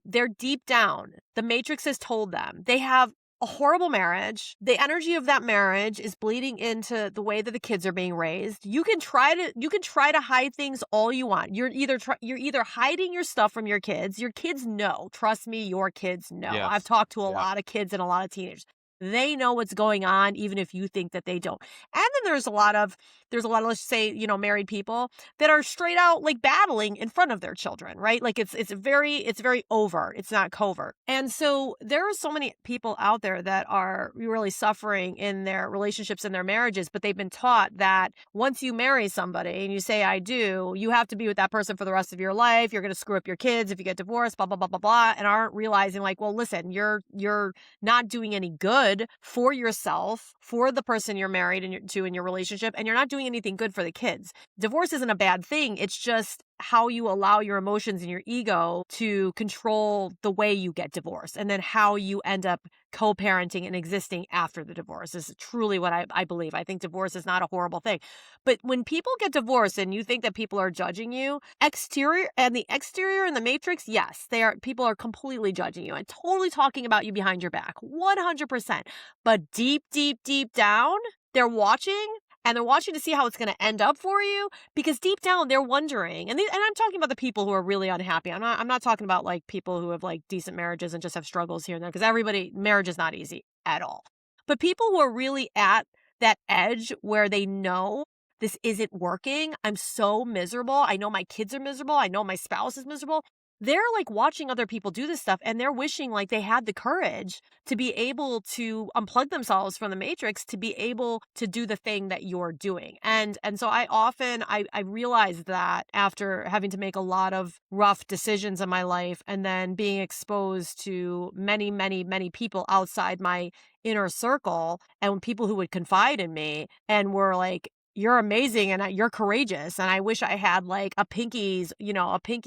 they're deep down, the matrix has told them they have a horrible marriage. The energy of that marriage is bleeding into the way that the kids are being raised. You can try to hide things all you want. You're either hiding your stuff from your kids. Your kids know. Trust me, your kids know. I've Yes. talked to a Yeah. lot of kids and a lot of teenagers. They know what's going on, even if you think that they don't. And then there's a lot of, let's say, married people that are straight out like battling in front of their children, right? Like it's very overt. It's not covert. And so there are so many people out there that are really suffering in their relationships and their marriages, but they've been taught that once you marry somebody and you say I do, you have to be with that person for the rest of your life. You're going to screw up your kids if you get divorced, blah blah blah blah blah, and aren't realizing like, well, listen, you're not doing any good for yourself, for the person you're married to in your relationship, and you're not doing anything good for the kids. Divorce isn't a bad thing. It's just how you allow your emotions and your ego to control the way you get divorced, and then how you end up co-parenting and existing after the divorce is truly what I believe. I think divorce is not a horrible thing. But when people get divorced and you think that people are judging you, the exterior and the matrix, yes, people are completely judging you and totally talking about you behind your back. 100%. But deep, deep, deep down, they're watching, and they're watching to see how it's going to end up for you, because deep down they're wondering. And I'm talking about the people who are really unhappy. I'm not talking about like people who have like decent marriages and just have struggles here and there, because marriage is not easy at all. But people who are really at that edge where they know this isn't working. I'm so miserable. I know my kids are miserable. I know my spouse is miserable. They're like watching other people do this stuff, and they're wishing like they had the courage to be able to unplug themselves from the matrix to be able to do the thing that you're doing. And so I realized that after having to make a lot of rough decisions in my life, and then being exposed to many, many, many people outside my inner circle, and people who would confide in me and were like, you're amazing and you're courageous. And I wish I had like a pinky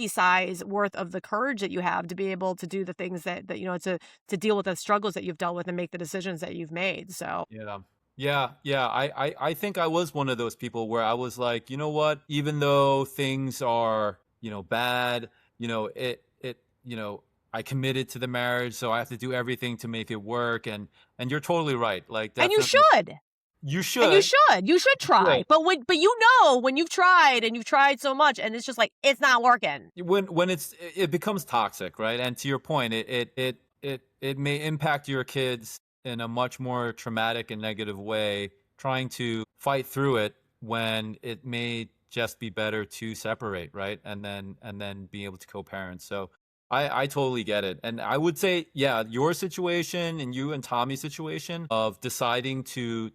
size worth of the courage that you have to be able to do the things to deal with the struggles that you've dealt with and make the decisions that you've made. So Yeah. Yeah. I think I was one of those people where I was like, you know what? Even though things are, bad, I committed to the marriage, so I have to do everything to make it work. And you're totally right. Like, and you definitely, should. you And you should. should. You should try. Should. But when you've tried and you've tried so much and it's just like it's not working. When it becomes toxic, right? And to your point, it may impact your kids in a much more traumatic and negative way, trying to fight through it when it may just be better to separate, right? And then being able to co-parent. So I totally get it. And I would say, yeah, your situation and you and Tommy's situation of deciding to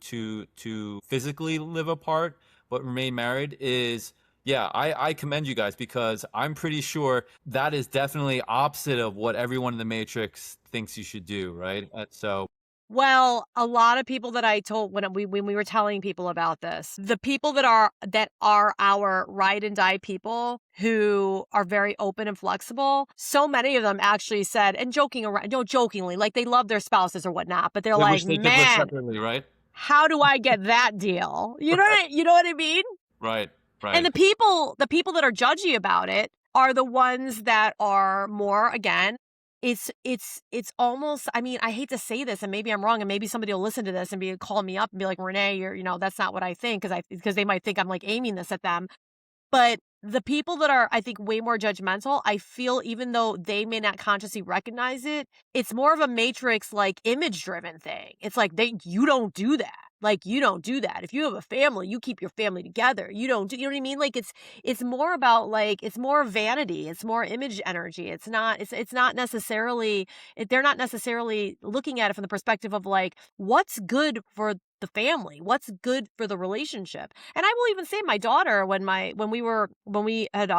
physically live apart but remain married is, yeah, I commend you guys, because I'm pretty sure that is definitely opposite of what everyone in the Matrix thinks you should do, right? So Well, a lot of people that I told when we were telling people about this, the people that are our ride and die people who are very open and flexible, so many of them actually said, and joking around, jokingly, like they love their spouses or whatnot, but they're they like, wish they could live man, separately, right? how do I get that deal? You know what I mean? Right, And right. the people that are judgy about it are the ones that are more, again, it's almost, I mean, I hate to say this, and maybe I'm wrong, and maybe somebody will listen to this and call me up and be like, Renee, that's not what I think, because they might think I'm like aiming this at them. But the people that are, I think, way more judgmental, I feel, even though they may not consciously recognize it, it's more of a matrix like image driven thing. It's like you don't do that. Like, you don't do that. If you have a family, you keep your family together. You don't do, you know what I mean? Like, it's more about, like, it's more vanity. It's more image energy. It's not necessarily, they're not necessarily looking at it from the perspective of, like, what's good for the family, what's good for the relationship. And I will even say, my daughter, when we had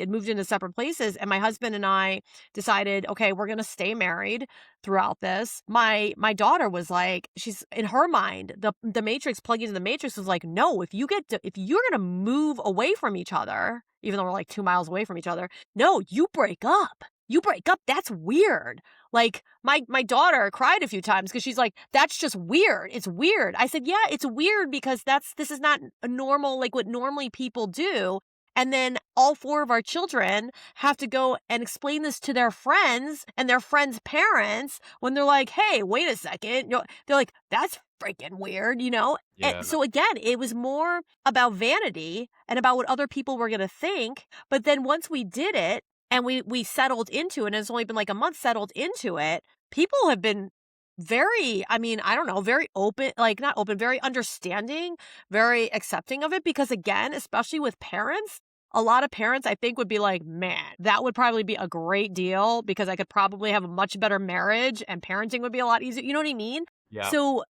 moved into separate places, and my husband and I decided, okay, we're going to stay married throughout this. My daughter was like, she's in her mind, the matrix, plugging into the matrix was like, no, if you're gonna move away from each other, even though we're like 2 miles away from each other, no, you break up. You break up. That's weird. Like, my daughter cried a few times because she's like, that's just weird. It's weird. I said, yeah, it's weird because this is not a normal, like, what normally people do. And then all four of our children have to go and explain this to their friends and their friends' parents when they're like, hey, wait a second. They're like, that's freaking weird, you know? And Yeah. so again, it was more about vanity and about what other people were going to think. But then once we did it and we settled into it, and it's only been like a month settled into it, people have been very, I mean, I don't know, very open, like, not open, very understanding, very accepting of it. Because again, especially with parents, a lot of parents, I think, would be like, man, that would probably be a great deal because I could probably have a much better marriage and parenting would be a lot easier. You know what I mean? Yeah. So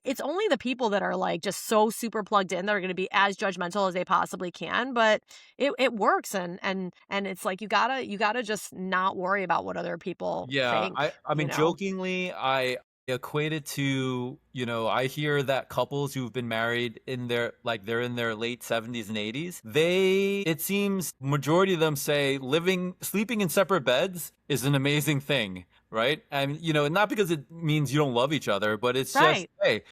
it's only the people that are, like, just so super plugged in that are going to be as judgmental as they possibly can. But it works, and it's like, you gotta just not worry about what other people Yeah, think. I You mean, know? jokingly, I equate it to, I hear that couples who've been married they're in their late 70s and 80s, it seems majority of them say sleeping in separate beds is an amazing thing, right? And, not because it means you don't love each other, but it's just, Right. hey,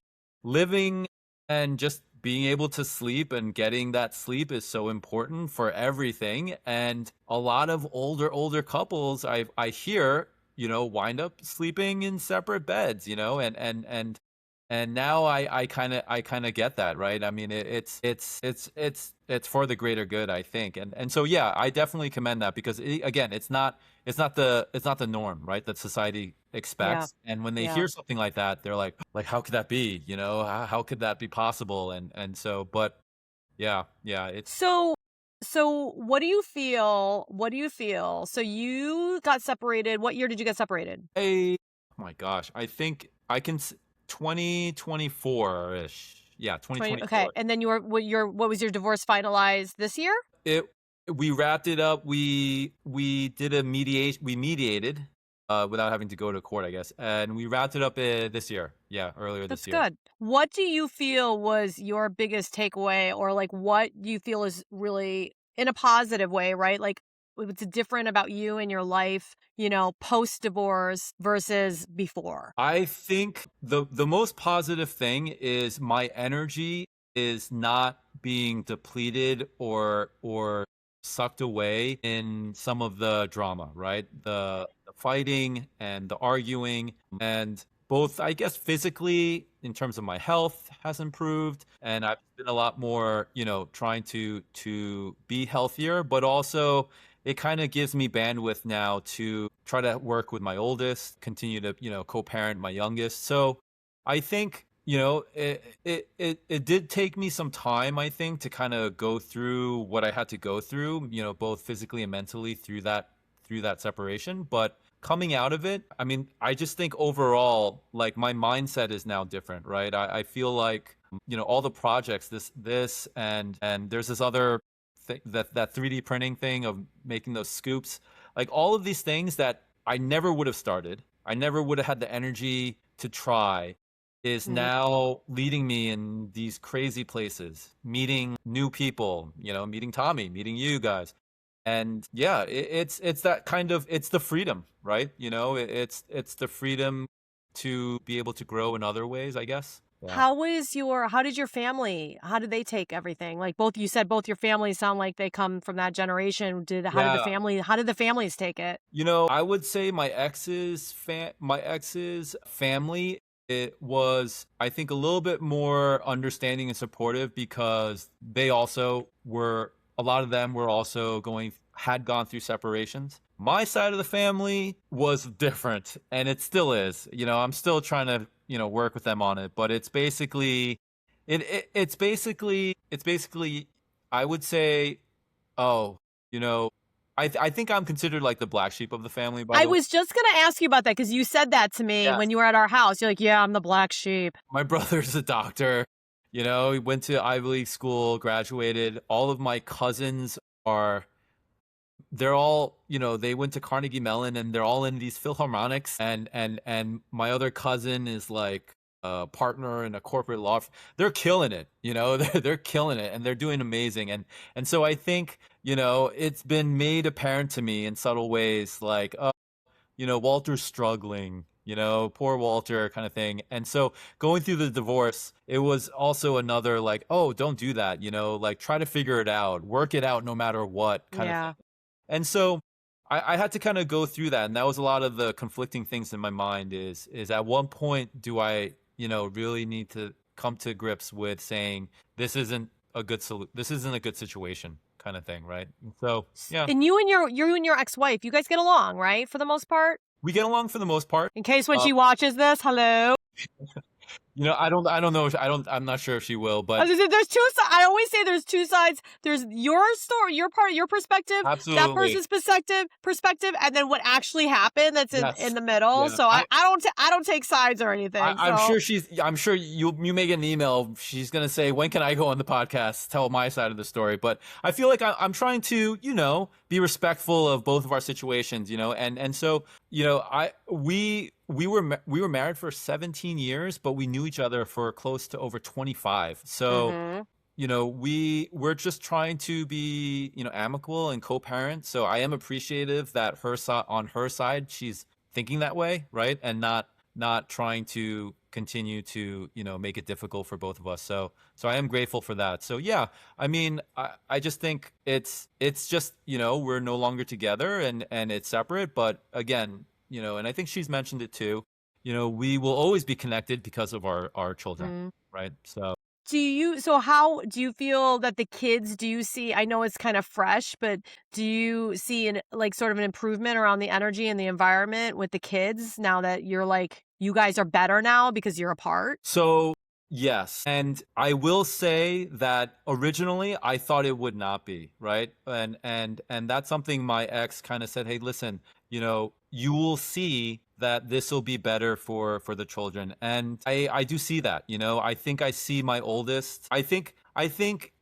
living and just being able to sleep and getting that sleep is so important for everything. And a lot of older couples I hear, wind up sleeping in separate beds, and now I kind of get that, right? I mean, it's for the greater good, I think. And so, yeah, I definitely commend that because again, it's not the norm, right? That society Yeah. expects. And when they Yeah. hear something like that, they're like how could that be? How could that be possible? And so, but yeah, it's So so what do you feel? What do you feel? So you got separated. What year did you get separated? a oh my gosh, I think I can 2024-ish. Yeah, 20, okay. 2024. And then what was your divorce finalized this year? It We wrapped it up. We did a mediation. We mediated without having to go to court, I guess. And we wrapped it up this year. Yeah, earlier That's this year. good. What do you feel was your biggest takeaway, or like what do you feel is really in a positive way, right? Like, what's different about you and your life, post divorce versus before? I think the most positive thing is my energy is not being depleted or sucked away in some of the drama, right? The fighting and the arguing, and both, I guess, physically in terms of my health has improved, and I've been a lot more, trying to be healthier, but also it kind of gives me bandwidth now to try to work with my oldest, continue to, co-parent my youngest. So I think, it did take me some time, I think, to kind of go through what I had to go through, both physically and mentally through that separation. But coming out of it, I mean, I just think overall, like, my mindset is now different, right? I feel like, all the projects, this and there's this other that 3D printing thing of making those scoops, like all of these things that I never would have started, I never would have had the energy to try, is Mhm. now leading me in these crazy places, meeting new people, meeting Tommy, meeting you guys. And yeah, it's that kind of, it's the freedom, right? It's the freedom to be able to grow in other ways, I guess. Yeah. How did they take everything? Like, both, you said both your families sound like they come from that generation. Yeah. How did the families take it? I would say my ex's family, it was, I think, a little bit more understanding and supportive because a lot of them were also had gone through separations. My side of the family was different, and it still is. I'm still trying to work with them on it, but it's basically it's basically I would say, oh, you know, I think I'm considered like the black sheep of the family, by I the way. was just gonna ask you about that because you said that to me Yes. when you were at our house. You're like, "Yeah, I'm the black sheep." My brother's a doctor. He went to Ivy League school, graduated. All of my cousins are they're all, they went to Carnegie Mellon and they're all in these philharmonics, and my other cousin is like a partner in a corporate law they're killing it, they're killing it and they're doing amazing. And so I think, it's been made apparent to me in subtle ways, like, Walter's struggling, poor Walter kind of thing. And so going through the divorce, it was also another like, oh, don't do that, like try to figure it out, work it out no matter what kind of thing. Yeah. And so I had to kind of go through that. And that was a lot of the conflicting things in my mind is at one point do I, really need to come to grips with saying this isn't a good situation kind of thing, right? And so yeah, And you and your ex-wife, you guys get along, right? For the most part? we get along for the most part. In case when Uh, she watches this, hello. I don't know if I'm not sure if she will, I but was gonna say, there's two sides. I always say there's two sides. There's your story, your part, your perspective, that absolutely. person's perspective, and then what actually happened that's in Yes. the middle. Yeah. So I don't take sides or anything. I'm So sure I'm sure you may get an email. She's gonna say, "When can I go on the podcast, tell my side of the story?" But I feel like I'm trying to, be respectful of both of our situations, and so, we were married for 17 years, but we knew each other for close to over 25. So, mhm. we're just trying to be, amicable and co-parent. So I am appreciative that on her side, she's thinking that way, right? And not trying to continue to, make it difficult for both of us. So I am grateful for that. So yeah, I mean, I just think it's just, we're no longer together and it's separate. But again, and I think she's mentioned it too, we will always be connected because of our children, Mm. right? So So how do you feel that the kids, do you see, I know it's kind of fresh, but do you see like sort of an improvement around the energy and the environment with the kids now that you're like, you guys are better now because you're apart? So, yes. And I will say that originally I thought it would not be, right? And that's something my ex kind of said, "Hey, listen, you will see that this will be better for the children." And I do see that, I think I see my oldest. I think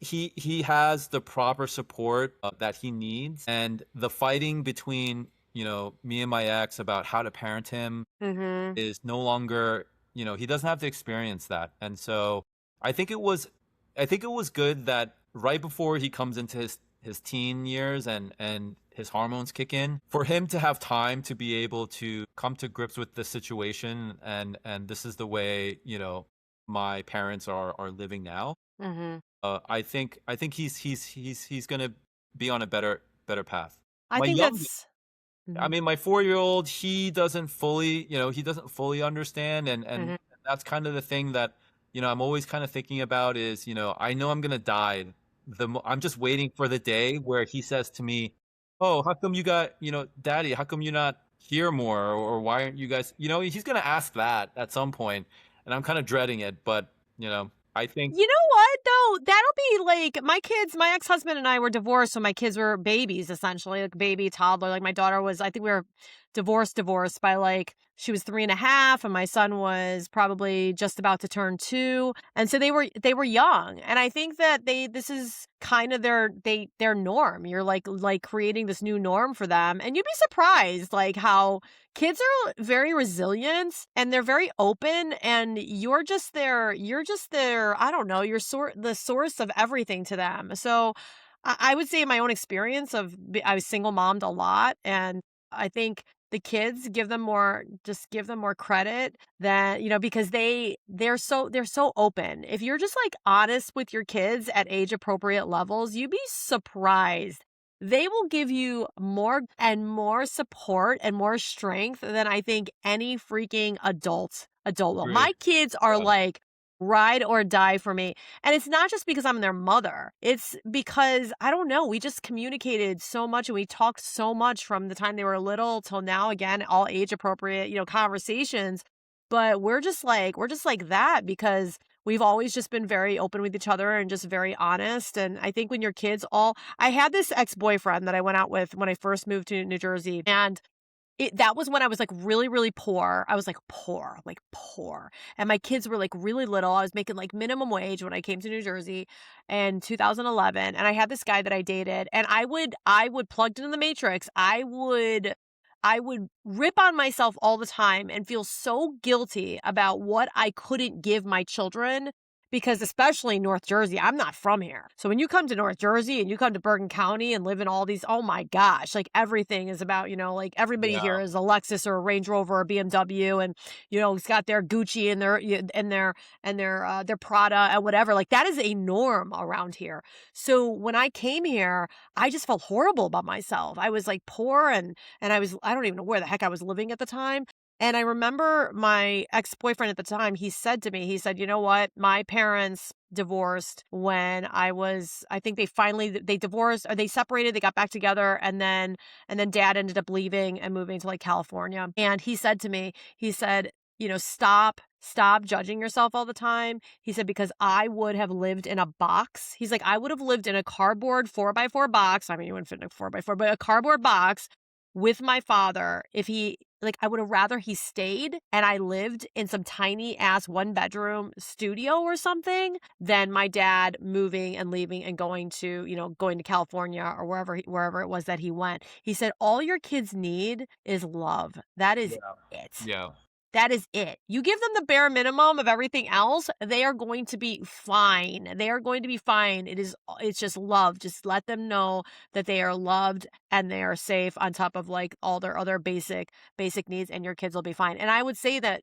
he has the proper support that he needs, and the fighting between, me and my ex about how to parent him Mhm. is no longer, he doesn't have to experience that. And so I think it was good that right before he comes into his teen years and his hormones kick in, for him to have time to be able to come to grips with the situation, and this is the way, my parents are living now. Mhm. I think he's going to be on a better path. I My think young that's I mhm. mean, my 4-year-old, he doesn't fully understand, and Mhm. that's kind of the thing that, I'm always kind of thinking about is, I know I'm gonna die. I'm just waiting for the day where he says to me, "Oh, how come you got, Daddy, how come you're not here more, or why aren't you guys?" He's gonna ask that at some point, and I'm kind of dreading it, but, I think You know what, though? That'll be like my ex-husband and I were divorced when my kids were babies, essentially, like baby, toddler. Like my daughter was, I think we were divorced by like, she was 3.5, and my son was probably just about to turn 2. And so they were young. And I think that this is kind of their norm. You're like creating this new norm for them. And you'd be surprised like how kids are very resilient and they're very open, and you're just their, I don't know, the source of everything to them. So I would say in my own experience I was single mommed a lot, and I think the kids give them more credit than, because they're so open. If you're just like honest with your kids at age appropriate levels, you'd be surprised. They will give you more and more support and more strength than I think any freaking adult will. agree. My kids are Yeah, like ride or die for me. And it's not just because I'm their mother. It's because I don't know, we just communicated so much and we talked so much from the time they were little till now, again, all age appropriate, conversations. but we're just like that because we've always just been very open with each other and just very honest. And I think when your kids all I had this ex-boyfriend that I went out with when I first moved to New Jersey, and that was when I was, like, really, really poor. I was, like, poor, and my kids were, like, really little. I was making, like, minimum wage when I came to New Jersey in 2011, and I had this guy that I dated, and I would plugged into the matrix, I would rip on myself all the time and feel so guilty about what I couldn't give my children because especially North Jersey, I'm not from here. So when you come to North Jersey and you come to Bergen County and live in all these, oh my gosh, like everything is about, like everybody Yeah. here is a Lexus or a Range Rover or a BMW, and it's got their Gucci and their Prada and whatever. Like that is a norm around here. So when I came here, I just felt horrible about myself. I was like poor, and I don't even know where the heck I was living at the time. And I remember my ex-boyfriend at the time, he said to me, he said, "You know what? My parents divorced when I think they divorced or they separated, they got back together, and then dad ended up leaving and moving to like California." And he said to me, he said, stop judging yourself all the time. He said, because I would have lived in a box. He's like, I would have lived in a cardboard 4x4 box. I mean, you wouldn't fit in a 4x4, but a cardboard box with my father if he like I would have rather he stayed and I lived in some tiny ass 1-bedroom studio or something than my dad moving and leaving and going to California or wherever it was that he went. He said all your kids need is love. That is Yeah. it. Yeah. That is it. You give them the bare minimum of everything else, they are going to be fine. They are going to be fine. It's just love. Just let them know that they are loved and they are safe on top of like all their other basic needs, and your kids will be fine. And I would say that,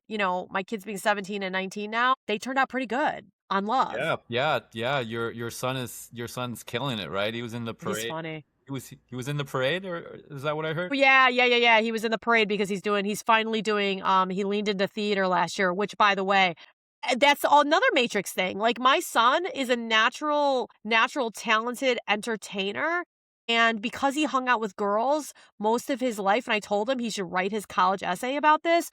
my kids being 17 and 19 now, they turned out pretty good on love. Yeah. Yeah. Yeah. Your son's killing it, right? He was in the He's parade. funny. He was in the parade, or is that what I heard? Yeah, yeah, yeah, yeah. He was in the parade because he's finally doing, he leaned into theater last year, which by the way, that's another Matrix thing. Like my son is a natural talented entertainer. And because he hung out with girls most of his life, and I told him he should write his college essay about this,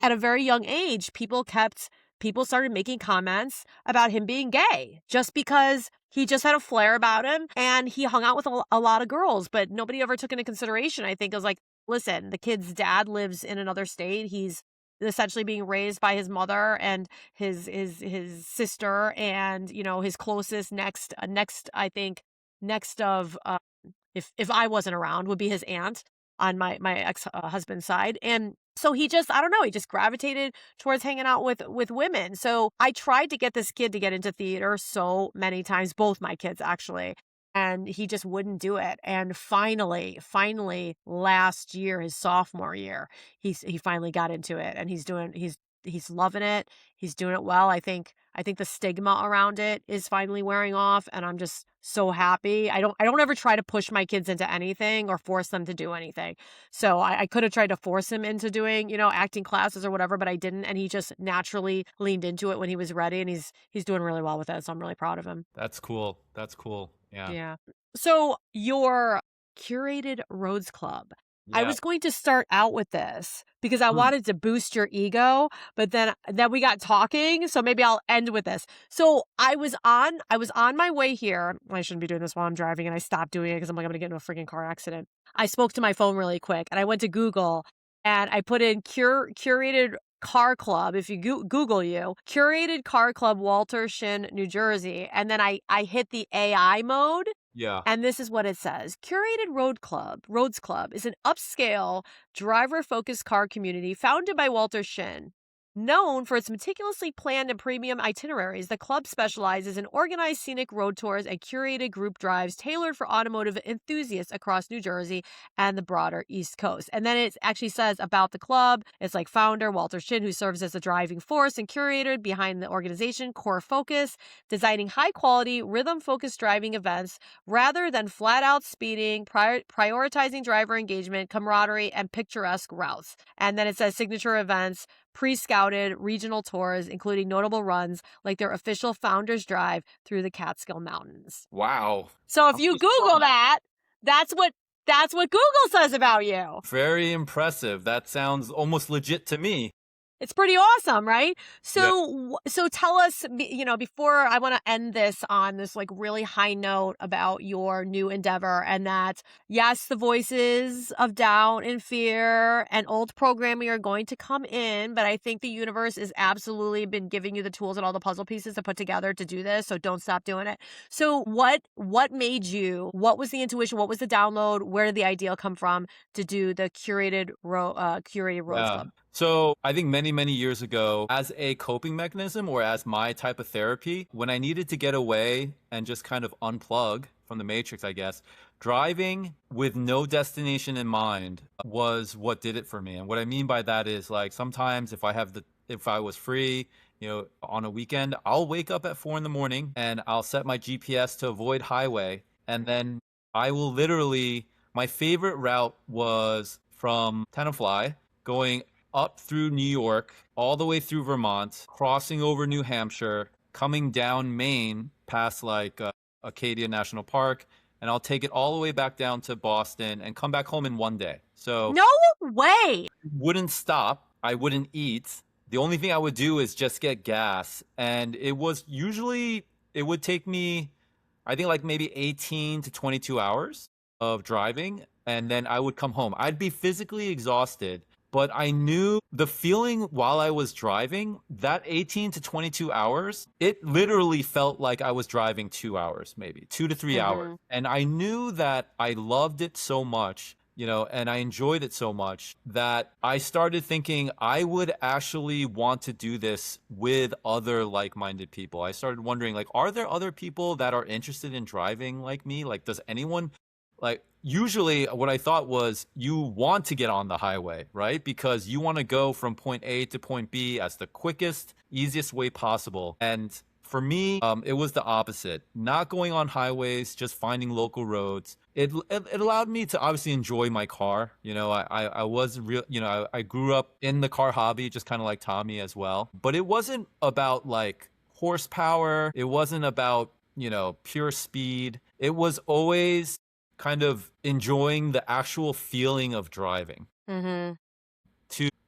at a very young age, people started making comments about him being gay just because he just had a flair about him and he hung out with a lot of girls, but nobody ever took into consideration. I think it was like, listen, the kid's dad lives in another state. He's essentially being raised by his mother and his sister and his closest next I think next of if I wasn't around would be his aunt on my ex husband's side. And so he just, I don't know, he just gravitated towards hanging out with women. So I tried to get this kid to get into theater so many times, both my kids actually, and he just wouldn't do it. And finally last year, his sophomore year, he finally got into it, and he's loving it. He's doing it well. I think the stigma around it is finally wearing off, and I'm just so happy. I don't ever try to push my kids into anything or force them to do anything. So I could have tried to force him into doing, acting classes or whatever, but I didn't, and he just naturally leaned into it when he was ready, and he's doing really well with it. So I'm really proud of him. That's cool. That's cool. Yeah. Yeah. So your Curated Roads Club. I Yeah. was going to start out with this because I Mm. wanted to boost your ego, but then we got talking, so maybe I'll end with this. So I was on my way here. I shouldn't be doing this while I'm driving, and I stopped doing it because I'm like, I'm gonna get into a freaking car accident. I spoke to my phone really quick, and I went to Google, and I put in curated car club. If you Google curated car club, Walter Shin, New Jersey, and then I hit the AI mode. Yeah. And this is what it says. Curated Roads Club is an upscale, driver-focused car community founded by Walter Shin. Known for its meticulously planned and premium itineraries, the club specializes in organized scenic road tours and curated group drives tailored for automotive enthusiasts across New Jersey and the broader East Coast. And then it actually says about the club, it's like founder Walter Shin, who serves as the driving force and curator behind the organization, core focus, designing high-quality, rhythm-focused driving events rather than flat-out speeding, prioritizing driver engagement, camaraderie, and picturesque routes. And then it says signature events, pre-scouted regional tours, including notable runs like their official Founders Drive through the Catskill Mountains. Wow. So if How you many Google stars? that, that's what Google says about you. Very impressive. That sounds almost legit to me. It's pretty awesome, right? Yeah. So tell us, before I want to end this on this like really high note about your new endeavor, and that yes, the voices of doubt and fear and old programming are going to come in, but I think the universe has absolutely been giving you the tools and all the puzzle pieces to put together to do this. So don't stop doing it. So what made you? What was the intuition? What was the download? Where did the idea come from to do the curated roads Yeah. club? So I think many, many years ago, as a coping mechanism or as my type of therapy, when I needed to get away and just kind of unplug from the matrix, I guess, driving with no destination in mind was what did it for me. And what I mean by that is like sometimes if I was free, on a weekend, I'll wake up at 4 in the morning and I'll set my GPS to avoid highway. And then I will literally, my favorite route was from Tenafly going up through New York, all the way through Vermont, crossing over New Hampshire, coming down Maine past like Acadia National Park, and I'll take it all the way back down to Boston and come back home in one day. So No way. wouldn't stop. I wouldn't eat. The only thing I would do is just get gas. And it would take me, I think like maybe 18 to 22 hours of driving. And then I would come home. I'd be physically exhausted, but I knew the feeling while I was driving, that 18 to 22 hours, it literally felt like I was driving 2 hours, maybe 2 to 3 hours. Mhm. And I knew that I loved it so much, and I enjoyed it so much that I started thinking I would actually want to do this with other like-minded people. I started wondering, like, are there other people that are interested in driving like me? Like, does anyone like usually what I thought was you want to get on the highway, right? Because you want to go from point A to point B as the quickest, easiest way possible. And for me, it was the opposite. Not going on highways, just finding local roads. It allowed me to obviously enjoy my car. I was real. I grew up in the car hobby, just kind of like Tommy as well. But it wasn't about like horsepower. It wasn't about pure speed. It was always kind of enjoying the actual feeling of driving. Mhm.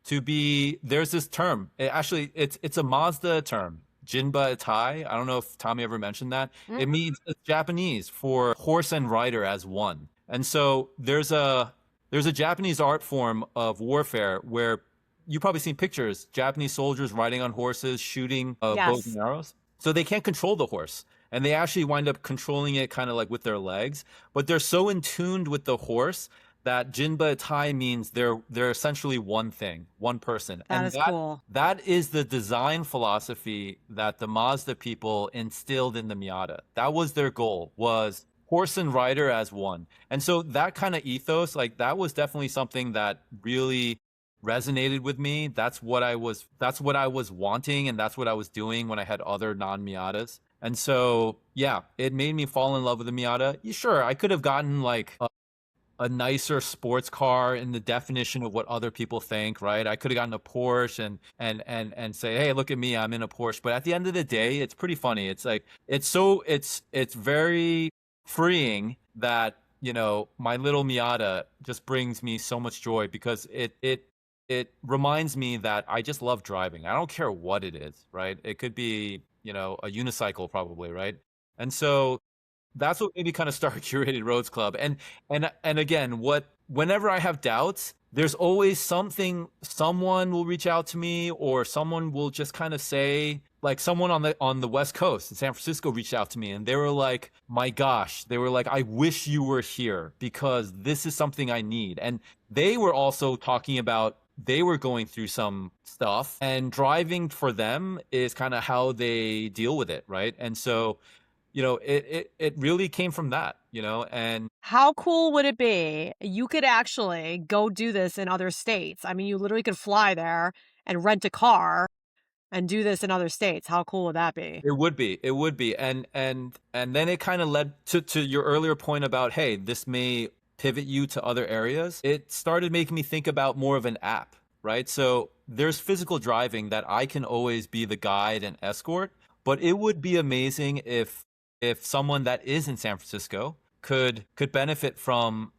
To be there's this term. It's a Mazda term. Jinba Itai. I don't know if Tommy ever mentioned that. Mm. It means it's Japanese for horse and rider as one. And so there's a Japanese art form of warfare where you've probably seen pictures, Japanese soldiers riding on horses, shooting bows and Yes. arrows. So they can't control the horse. And they actually wind up controlling it kind of like with their legs. But they're so in tuned with the horse that Jinba Tai means they're essentially one thing, one person. That And is that cool. that is the design philosophy that the Mazda people instilled in the Miata. That was their goal, was horse and rider as one. And so that kind of ethos, like that was definitely something that really resonated with me. That's what I was wanting, and that's what I was doing when I had other non-Miatas. And so, yeah, it made me fall in love with the Miata. Sure, I could have gotten like a nicer sports car in the definition of what other people think, right? I could have gotten a Porsche and say, "Hey, look at me, I'm in a Porsche." But at the end of the day, it's pretty funny. It's like it's very freeing that, my little Miata just brings me so much joy because it reminds me that I just love driving. I don't care what it is, right? It could be, a unicycle probably, right? And so that's what made me kind of start Curated Roads Club. And again, whenever I have doubts, there's always someone will reach out to me, or someone will just kind of say, like someone on the West Coast in San Francisco reached out to me and they were like, my gosh, they were like, I wish you were here because this is something I need. And they were also talking about they were going through some stuff, and driving for them is kind of how they deal with it, right? And so it really came from that, and How cool would it be? You could actually go do this in other states. I mean, you literally could fly there and rent a car and do this in other states. How cool would that be? it would be, and then it kind of led to your earlier point about, hey, this may pivot you to other areas. It started making me think about more of an app, right? So there's physical driving that I can always be the guide and escort, but it would be amazing if someone that is in San Francisco could benefit from,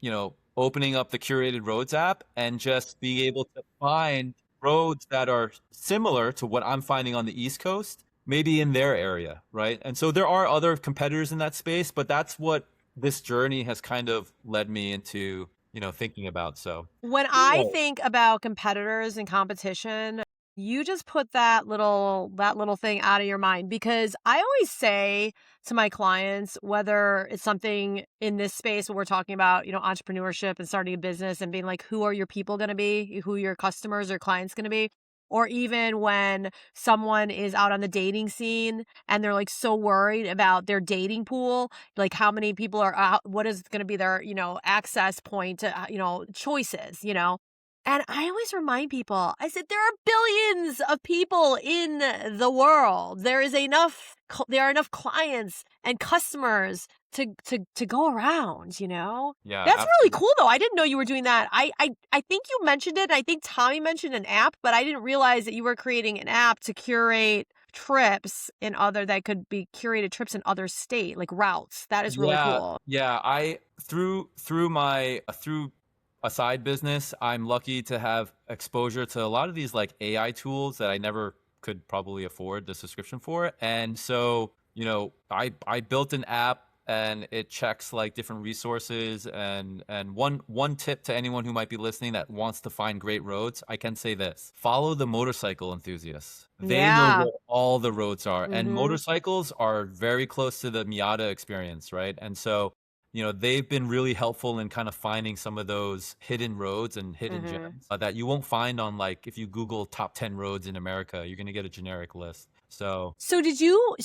opening up the Curated Roads app and just being able to find roads that are similar to what I'm finding on the East Coast, maybe in their area, right? And so there are other competitors in that space, but that's what this journey has kind of led me into, thinking about. So, When I yeah, think about competitors and competition, you just put that little thing out of your mind, because I always say to my clients, whether it's something in this space where we're talking about, entrepreneurship and starting a business and being like, who are your people going to be? Who your customers or clients going to be? Or even when someone is out on the dating scene and they're like so worried about their dating pool, like how many people are out, what is going to be their, access point to, choices. And I always remind people, I said, there are billions of people in the world. There are enough clients and customers to go around. yeah, That's really absolutely. cool though. I didn't know you were doing that. I think you mentioned it. I think Tommy mentioned an app, but I didn't realize that you were creating an app to curate trips that could be curated trips in other state, like routes. That is really Yeah, cool. yeah. Through a side business, I'm lucky to have exposure to a lot of these like AI tools that I never could probably afford the subscription for. And so, I built an app and it checks like different resources, and one tip to anyone who might be listening that wants to find great roads, I can say this. Follow the motorcycle enthusiasts. They know Yeah. where all the roads are, and Mhm. motorcycles are very close to the Miata experience, right? And so, they've been really helpful in kind of finding some of those hidden roads and hidden Mhm. gems that you won't find on, like, if you Google top 10 roads in America, you're going to get a generic list. So, So did you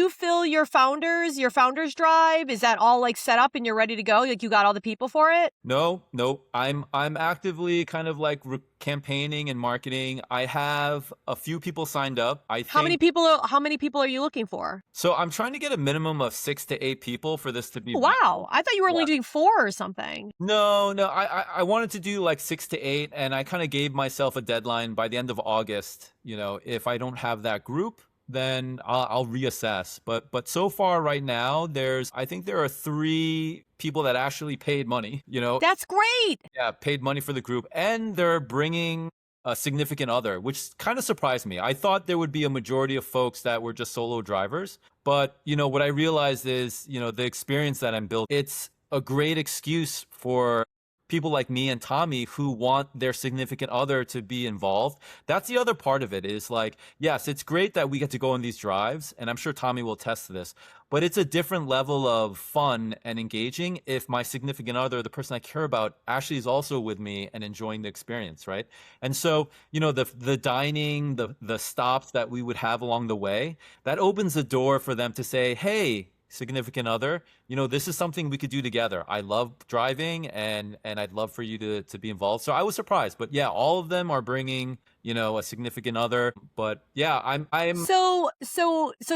fill your founders drive? Is that all like set up and you're ready to go? Like you got all the people for it? no, nope. I'm actively kind of like campaigning and marketing. I have a few people signed up. I think How many people are you looking for? so. I'm trying to get a minimum of 6 to 8 people for this to be Oh, wow. viable. I thought you were Yeah. only doing 4 or something. No, no. I wanted to do like 6 to 8, and I kind of gave myself a deadline by the end of August. If I don't have that group, then I'll reassess. But so far right now, I think there are 3 people that actually paid money. That's great. Yeah, paid money for the group, and they're bringing a significant other, which kind of surprised me. I thought there would be a majority of folks that were just solo drivers, but what I realized is, the experience that I'm building, it's a great excuse for people like me and Tommy who want their significant other to be involved. That's the other part of it, is like, yes, it's great that we get to go on these drives, and I'm sure Tommy will attest to this, but it's a different level of fun and engaging if my significant other, the person I care about, actually is also with me and enjoying the experience, right? And so, the dining, the stops that we would have along the way, that opens the door for them to say, "Hey, significant other, this is something we could do together. I love driving, and I'd love for you to be involved." So I was surprised, but yeah, all of them are bringing, a significant other. But yeah, I'm So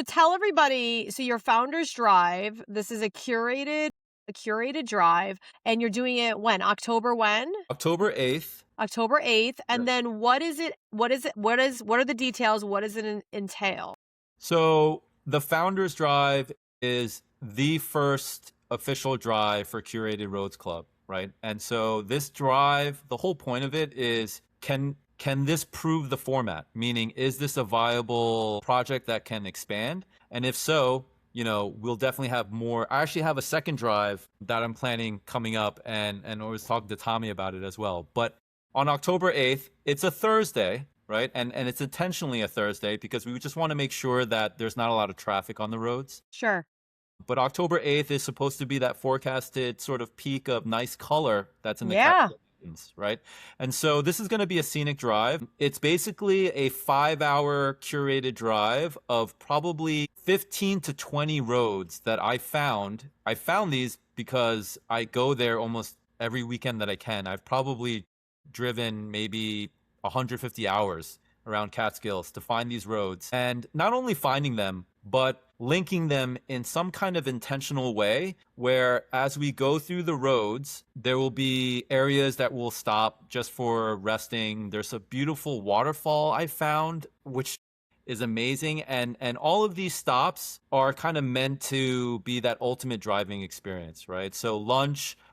tell everybody, so your founders drive, this is a curated drive, and you're doing it when? October when? October 8th. October 8th. Yeah. And then what are the details? What does it entail? So the Founders Drive is the first official drive for Curated Roads Club, right? And so this drive, the whole point of it is, can this prove the format? Meaning, is this a viable project that can expand? And if so, we'll definitely have more. I actually have a second drive that I'm planning coming up, and I was talking to Tommy about it as well. But on October 8th, it's a Thursday, right? And it's intentionally a Thursday because we just want to make sure that there's not a lot of traffic on the roads. Sure. But October 8th is supposed to be that forecasted sort of peak of nice color that's in the Yeah. Catskills, right? And so this is going to be a scenic drive. It's basically a 5-hour curated drive of probably 15 to 20 roads that I found. I found these because I go there almost every weekend that I can. I've probably driven maybe 150 hours around Catskills to find these roads. And not only finding them, but linking them in some kind of intentional way where, as we go through the roads, there will be areas that will stop just for resting. There's a beautiful waterfall I found, which is amazing. And all of these stops are kind of meant to be that ultimate driving experience, right? So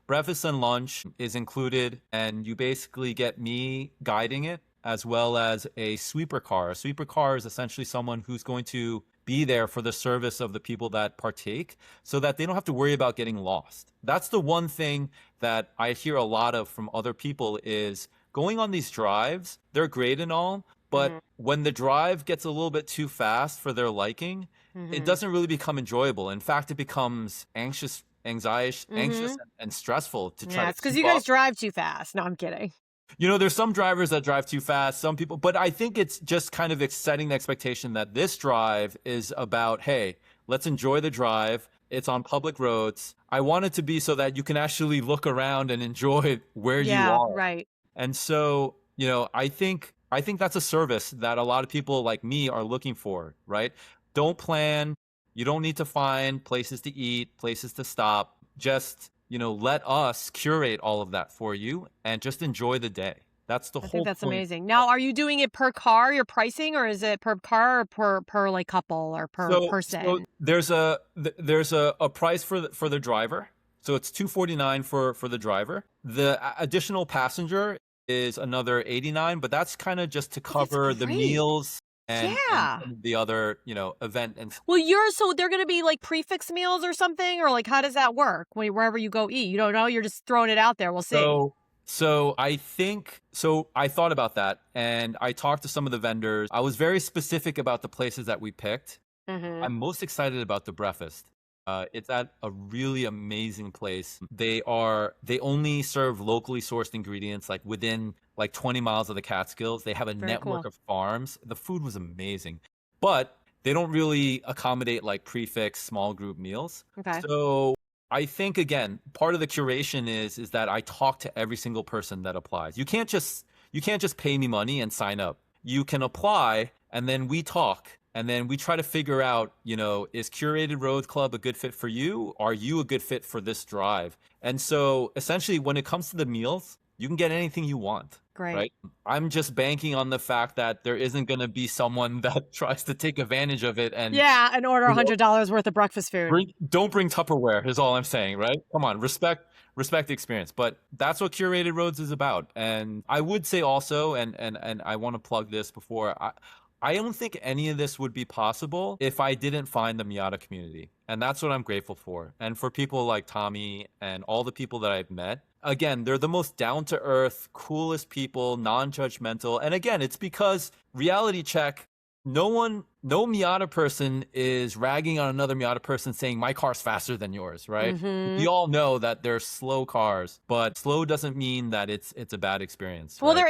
breakfast and lunch is included, and you basically get me guiding it. as well as a sweeper car. A sweeper car is essentially someone who's going to be there for the service of the people that partake so that they don't have to worry about getting lost. That's the one thing that I hear a lot of from other people is going on these drives. They're great and all, but Mm-hmm. when the drive gets a little bit too fast for their liking, it Mm-hmm. doesn't really become enjoyable. In fact, it becomes anxious Mm-hmm. and stressful to try Yeah, to it's because keep you up. guys drive too fast. No, I'm kidding. There's some drivers that drive too fast, some people, but I think it's just kind of setting the expectation that this drive is about, hey, let's enjoy the drive. It's on public roads. I want it to be so that you can actually look around and enjoy where you Yeah, are. right. And so, I think that's a service that a lot of people like me are looking for, right? Don't plan. You don't need to find places to eat, places to stop. Just, let us curate all of that for you and just enjoy the day. That's the I think whole that's point. amazing. Now, are you doing it per car, your pricing, or is it per car or per like couple or per So person? there's a price for the driver. So it's 249 for the driver. The additional passenger is another 89, but that's kind of just to Oh, that's cover the great. meals and Yeah. some of the other, event and Well, so they're gonna be like prefix meals or something, or like how does that work wherever you go eat? You don't know. You're just throwing it out there. We'll see. so I think so I thought about that and I talked to some of the vendors. I was very specific about the places that we picked. Mm-hmm. I'm most excited about the breakfast. It's at a really amazing place. They only serve locally sourced ingredients like within like 20 miles of the Catskills. They have a Very network cool. of farms. The food was amazing, but they don't really accommodate like prefix small group meals. Okay. So I think again, part of the curation is that I talk to every single person that applies. You can't just pay me money and sign up. You can apply and then we talk and then we try to figure out, is Curated Roads Club a good fit for you? Are you a good fit for this drive? And so essentially when it comes to the meals, you can get anything you want, Great. right? I'm just banking on the fact that there isn't going to be someone that tries to take advantage of it and Yeah, and order you know, $100 worth of breakfast food. don't bring Tupperware is all I'm saying, right? Come on, respect the experience. But that's what Curated Roads is about. And I would say also, and I want to plug this before I don't think any of this would be possible if I didn't find the Miata community. And that's what I'm grateful for. And for people like Tommy and all the people that I've met, again, they're the most down to earth, coolest people, non judgmental. And again, it's because reality check, no Miata person is ragging on another Miata person saying my car's faster than yours, right? Mm-hmm. We all know that they're slow cars, but slow doesn't mean that it's a bad experience, Well, right?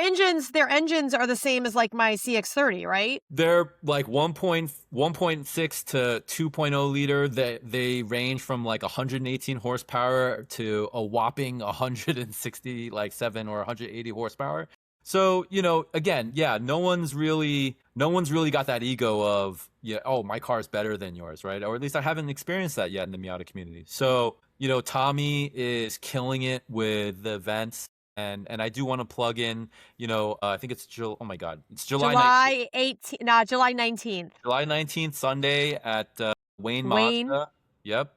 their engines are the same as like my CX-30, right? They're like 1.6 to 2.0 liter. They range from like 118 horsepower to a whopping 160 like 7 or 180 horsepower. So, again, yeah, no one's really got that ego of, yeah, oh, my car is better than yours, right? Or at least I haven't experienced that yet in the Miata community. So, Tommy is killing it with the events. And I do want to plug in, I think it's oh my God, it's July 19th. July 18th, no, July 19th. July 19th, Sunday at Wayne Wayne. Mazda. Yep.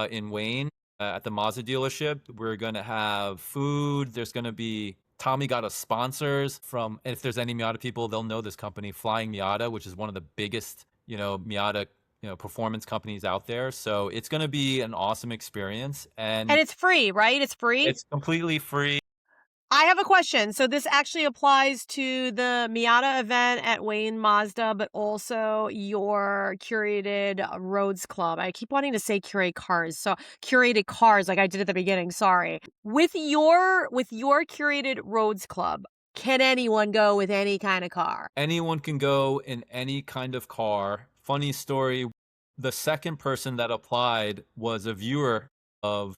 In Wayne at the Mazda dealership. We're going to have food. There's going to be, Tommy got us sponsors from, and if there's any Miata people, they'll know this company, Flying Miata, which is one of the biggest, Miata, performance companies out there. So it's going to be an awesome experience. And And it's free, right? It's free? it's completely free. I have a question. So this actually applies to the Miata event at Wayne Mazda, but also your Curated Roads Club. I keep wanting to say curate cars. So curated cars, like I did at the beginning. Sorry. With your Curated Roads Club, can anyone go with any kind of car? Anyone can go in any kind of car. Funny story, the second person that applied was a viewer of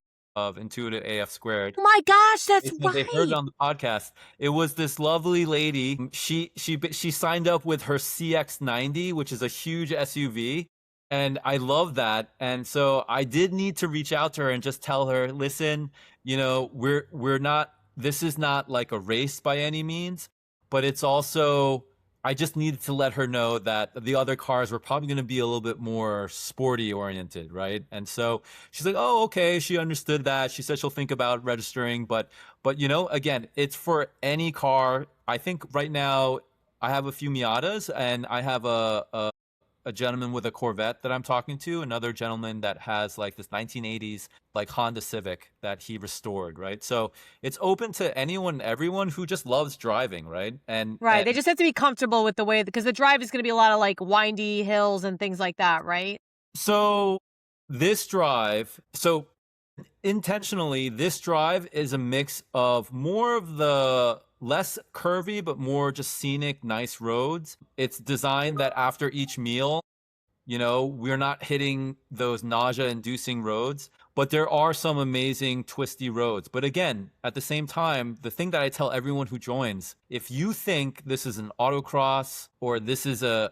Intuitive AF Squared. Oh my gosh, They that's said they heard it right. on the podcast. It was this lovely lady. She signed up with her CX-90, which is a huge SUV, and I love that. And so I did need to reach out to her and just tell her, listen, we're not. This is not like a race by any means, but it's also I just needed to let her know that the other cars were probably going to be a little bit more sporty oriented, right? And so she's like, "Oh, okay." She understood that. She said she'll think about registering, but again, it's for any car. I think right now I have a few Miatas, and I have a gentleman with a Corvette that I'm talking to, another gentleman that has like this 1980s like Honda Civic that he restored, right? So it's open to anyone, everyone who just loves driving, right? Right. They just have to be comfortable with the way because the drive is going to be a lot of like windy hills and things like that, right? So this drive, so intentionally, this drive is a mix of more of the less curvy but more just scenic, nice roads. It's designed that after each meal, we're not hitting those nausea inducing roads, but there are some amazing twisty roads. But again, at the same time, the thing that I tell everyone who joins, if you think this is an autocross or this is a,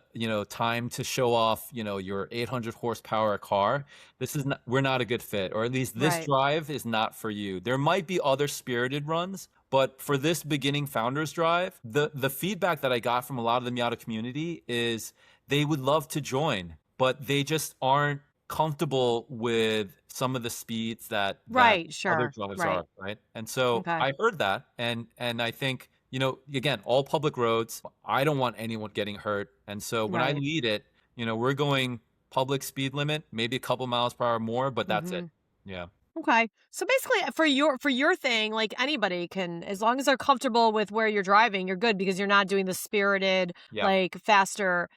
time to show off, your 800 horsepower car, this is not, we're not a good fit, or at least this Right. drive is not for you. There might be other spirited runs, but for this beginning founders drive, the feedback that I got from a lot of the Miata community is they would love to join, but they just aren't comfortable with some of the speeds that Right. other Sure. drives Right. are, right? And so Okay. I heard that, and I think, again, all public roads. I don't want anyone getting hurt, and so when I Right. lead it, we're going public speed limit, maybe a couple miles per hour more, but that's it. Hmm. Yeah, Okay. So basically for your thing, like anybody can as long as they're comfortable with where you're driving, you're good because you're not doing the spirited yeah. like faster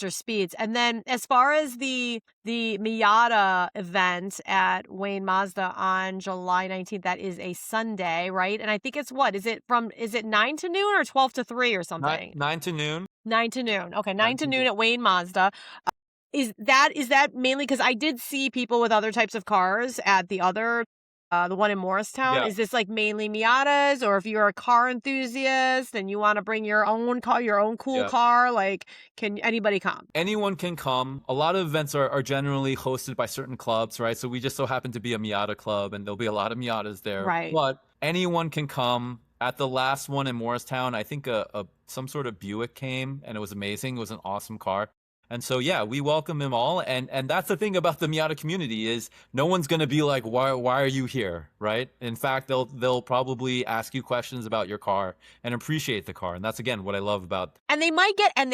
speeds. And then as far as the Miata event at Wayne Mazda on July 19th, that is a Sunday, right? And I think it's what? Is it 9 to noon or 12 to 3 or Nine something? nine to noon. 9 to noon. Okay, 9 Nine to to noon noon. at Wayne Mazda. Is that mainly because I did see people with other types of cars at the one in Morristown. Yeah. Is this like mainly Miatas, or if you're a car enthusiast and you want to bring your own car, your own cool Yeah. car, like can anybody come? Anyone can come. A lot of events are generally hosted by certain clubs, right? So we just so happen to be a Miata club, and there'll be a lot of Miatas there. Right. But anyone can come. At the last one in Morristown, I think some sort of Buick came, and it was amazing. It was an awesome car. And so yeah, we welcome them all. And that's the thing about the Miata community is no one's gonna be like, why are you here? Right? In fact, they'll probably ask you questions about your car and appreciate the car. And that's again what I love about. And they might get, I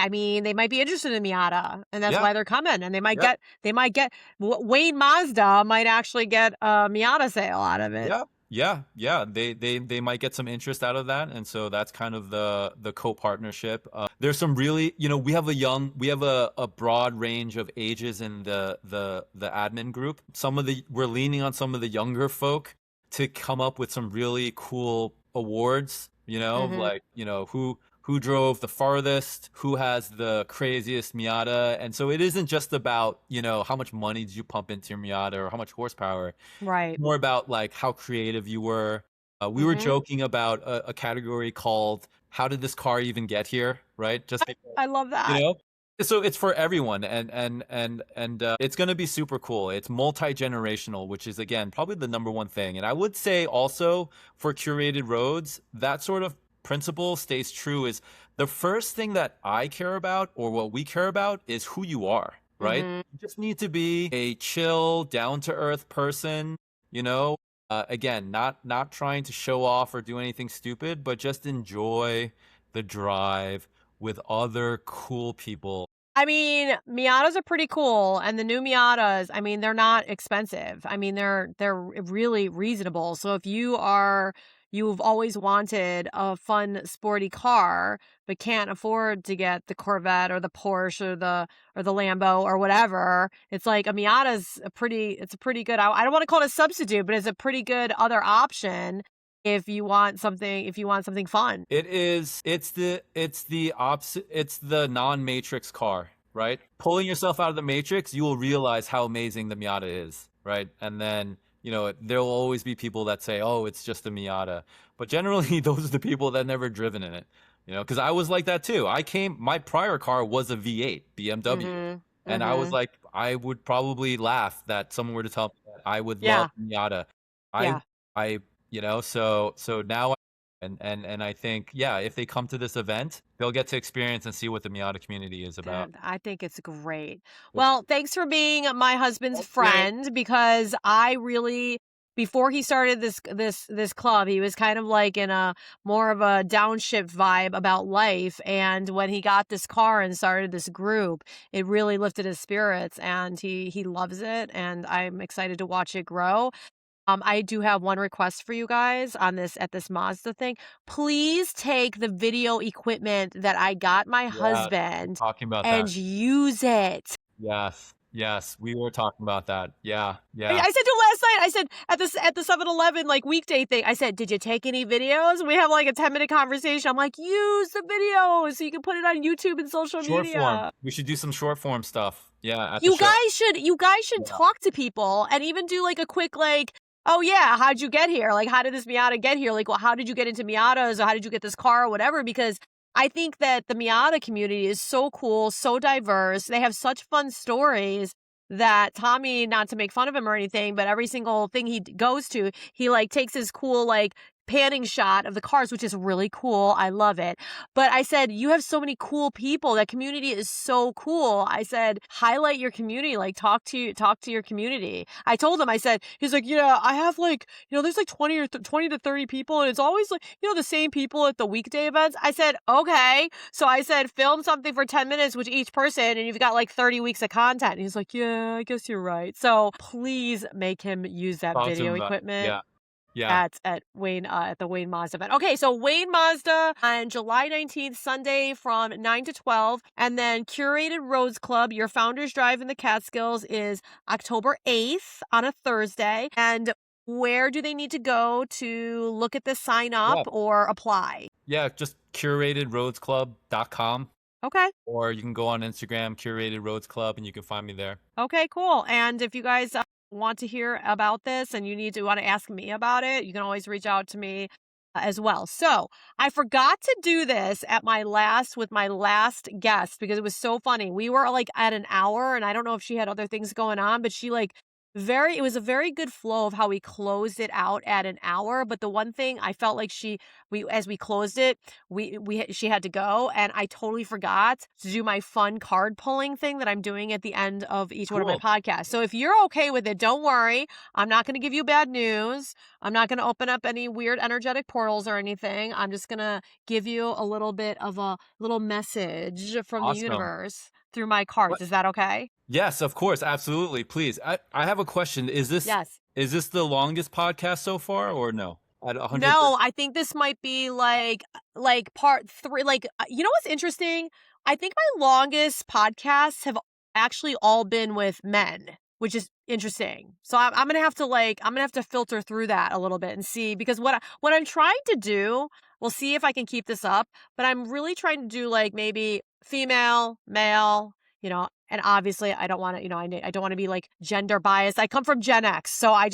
mean, they might be interested in Miata, and that's Yeah. why they're coming. And Yep. they might get, Wayne Mazda might actually get a Miata sale out of it. Yeah, yeah, yeah. They might get some interest out of that, and so that's kind of the co-partnership. There's some really, we have a broad range of ages in the admin group. We're leaning on some of the younger folk to come up with some really cool awards. Hmm. Like who drove the farthest, who has the craziest Miata, and so it isn't just about how much money did you pump into your Miata or how much horsepower, Right. more about like how creative you were. We were Hmm. joking about a category called "How did this car even get here?" Right? Just because, I love you that. know. So it's for everyone, and it's going to be super cool. It's multi-generational, which is again probably the number one thing. And I would say also for curated roads, that sort of principle stays true. Is the first thing that I care about, or what we care about, is who you are. Right? Hmm. You just need to be a chill, down-to-earth person. You know, again, not trying to show off or do anything stupid, but just enjoy the drive with other cool people. I mean, Miatas are pretty cool, and the new Miatas, I mean, they're not expensive. I mean, they're really reasonable. So if you've always wanted a fun, sporty car, but can't afford to get the Corvette or the Porsche or the Lambo or whatever, it's like a Miata's it's a pretty good. I don't want to call it a substitute, but it's a pretty good other option if you want something fun. It's the opposite. It's the non-matrix car, right? Pulling yourself out of the matrix, you will realize how amazing the Miata is, right? And then, there'll always be people that say, "Oh, it's just a Miata." But generally those are the people that never driven in it. Because I was like that too. My prior car was a V8 BMW. Mhm. And I was Mhm. like, I would probably laugh that someone were to tell me that I would love Yeah. Miata. I Yeah. I so now And I think, yeah, if they come to this event, they'll get to experience and see what the Miata community is about. I think it's great. It's Well, thanks for being my husband's great. friend because I really before he started this club, he was kind of like in a more of a downshift vibe about life. And when he got this car and started this group, it really lifted his spirits and he loves it. And I'm excited to watch it grow. I do have one request for you guys on this at this Mazda thing. Please take the video equipment that I got my Yeah, husband talking about and that. use it. Yes, yes, we were talking about that. Yeah, I yeah. said to him last night, I said at the 7-Eleven like weekday thing, I said, "Did you take any videos?" We have like a 10-minute conversation. I'm like, "Use the videos so you can put it on YouTube and social Short form. media." We should do some short form stuff. Yeah, at the You show. guys should Yeah. talk to people and even do like a quick like, "Oh yeah, how'd you get here? Like how did this Miata get here? Like well, how did you get into Miatas or how did you get this car or whatever?" Because I think that the Miata community is so cool, so diverse. They have such fun stories that Tommy, not to make fun of him or anything, but every single thing he goes to, he like takes his cool like panning shot of the cars, which is really cool. I love it. But I said, you have so many cool people. That community is so cool. I said, highlight your community, like talk to your community. I told him, I said, he's like, yeah, I have like, there's like 20 to 30 people and it's always like, the same people at the weekday events. I said, okay. So I said, film something for 10 minutes with each person and you've got like 30 weeks of content. And he's like, yeah, I guess you're right. So please make him use that Talk to video him about. equipment Yeah, yeah, at the Wayne Mazda event. Okay, so Wayne Mazda on July 19th, Sunday from 9 to 12. And then Curated Roads Club, your Founders Drive in the Catskills is October 8th on a Thursday. And where do they need to go to look at this sign up yeah, or apply? yeah. Just curatedroadsclub.com, Okay. or you can go on Instagram, Curated Roads Club, and you can find me there. Okay, cool. And if you guys want to hear about this and you want to ask me about it, you can always reach out to me as well. So I forgot to do this with my last guest because it was so funny. We were like at an hour and I don't know if she had other things going on, but she like it was a very good flow of how we closed it out at an hour. But the one thing I felt like as we closed it, she had to go and I totally forgot to do my fun card pulling thing that I'm doing at the end of each one of my Cool. podcasts. So if you're okay with it, don't worry. I'm not going to give you bad news. I'm not going to open up any weird energetic portals or anything. I'm just going to give you a little bit of a little message from the Awesome. universe through my cards. What? Is that okay? Yes, of course, absolutely. Please. I have a question. Yes. Is this the longest podcast so far, or no? At 100. No, I think this might be like part 3. Like, you know what's interesting? I think my longest podcasts have actually all been with men, which is interesting. So I'm gonna have to filter through that a little bit and see because what I'm trying to do. We'll see if I can keep this up, but I'm really trying to do like maybe female, male, and obviously I don't want to, I don't want to be like gender biased. I come from Gen X, so I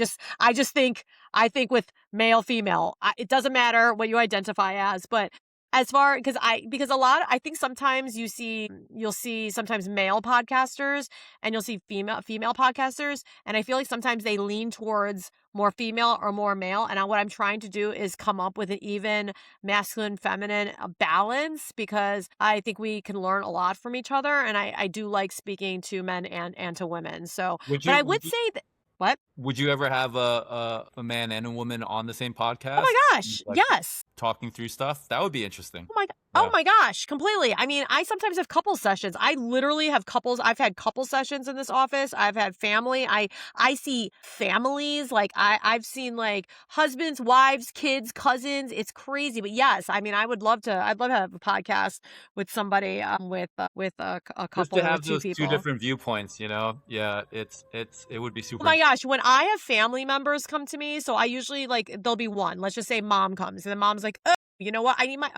think with male, female, it doesn't matter what you identify as, but because I think sometimes you'll see sometimes male podcasters and you'll see female podcasters. And I feel like sometimes they lean towards more female or more male. And what I'm trying to do is come up with an even masculine, feminine balance because I think we can learn a lot from each other. And I do like speaking to men and to women. So, Would but you I would would you say that, what? would you ever have a man and a woman on the same Oh podcast, my gosh. like Yes. talking through stuff? That would be interesting. Oh Yeah. my gosh, completely. I mean, I sometimes have couple sessions. I literally have couples. I've had couple sessions in this office. I've had family. I see families. Like I've seen like husbands, wives, kids, cousins. It's crazy. But yes, I mean, I'd love to have a podcast with somebody with a Just to couple or have two those two people. different viewpoints, Yeah, it would be Oh super. my gosh, when I have family members come to me, so I usually like there'll be one. Let's just say mom comes and the mom's like, "Oh, you know what? I need my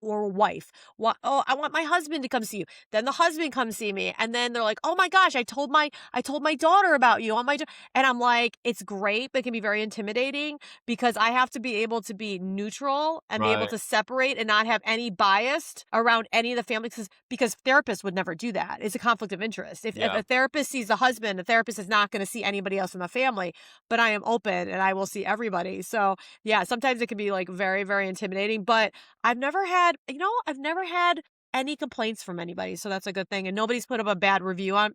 or wife. Oh, I want my husband to come see you. Then the husband comes see me. And then they're like, oh my gosh, I told my daughter about you on and I'm like, it's great, but it can be very intimidating because I have to be able to be neutral and be able Right. to separate and not have any bias around any of the family because therapists would never do that. It's a conflict of interest. If Yeah. a therapist sees the husband, the therapist is not going to see anybody else in the family, but I am open and I will see everybody. So yeah, sometimes it can be like very, very intimidating, but I've never had any complaints from anybody. So that's a good thing. And nobody's put up a bad review on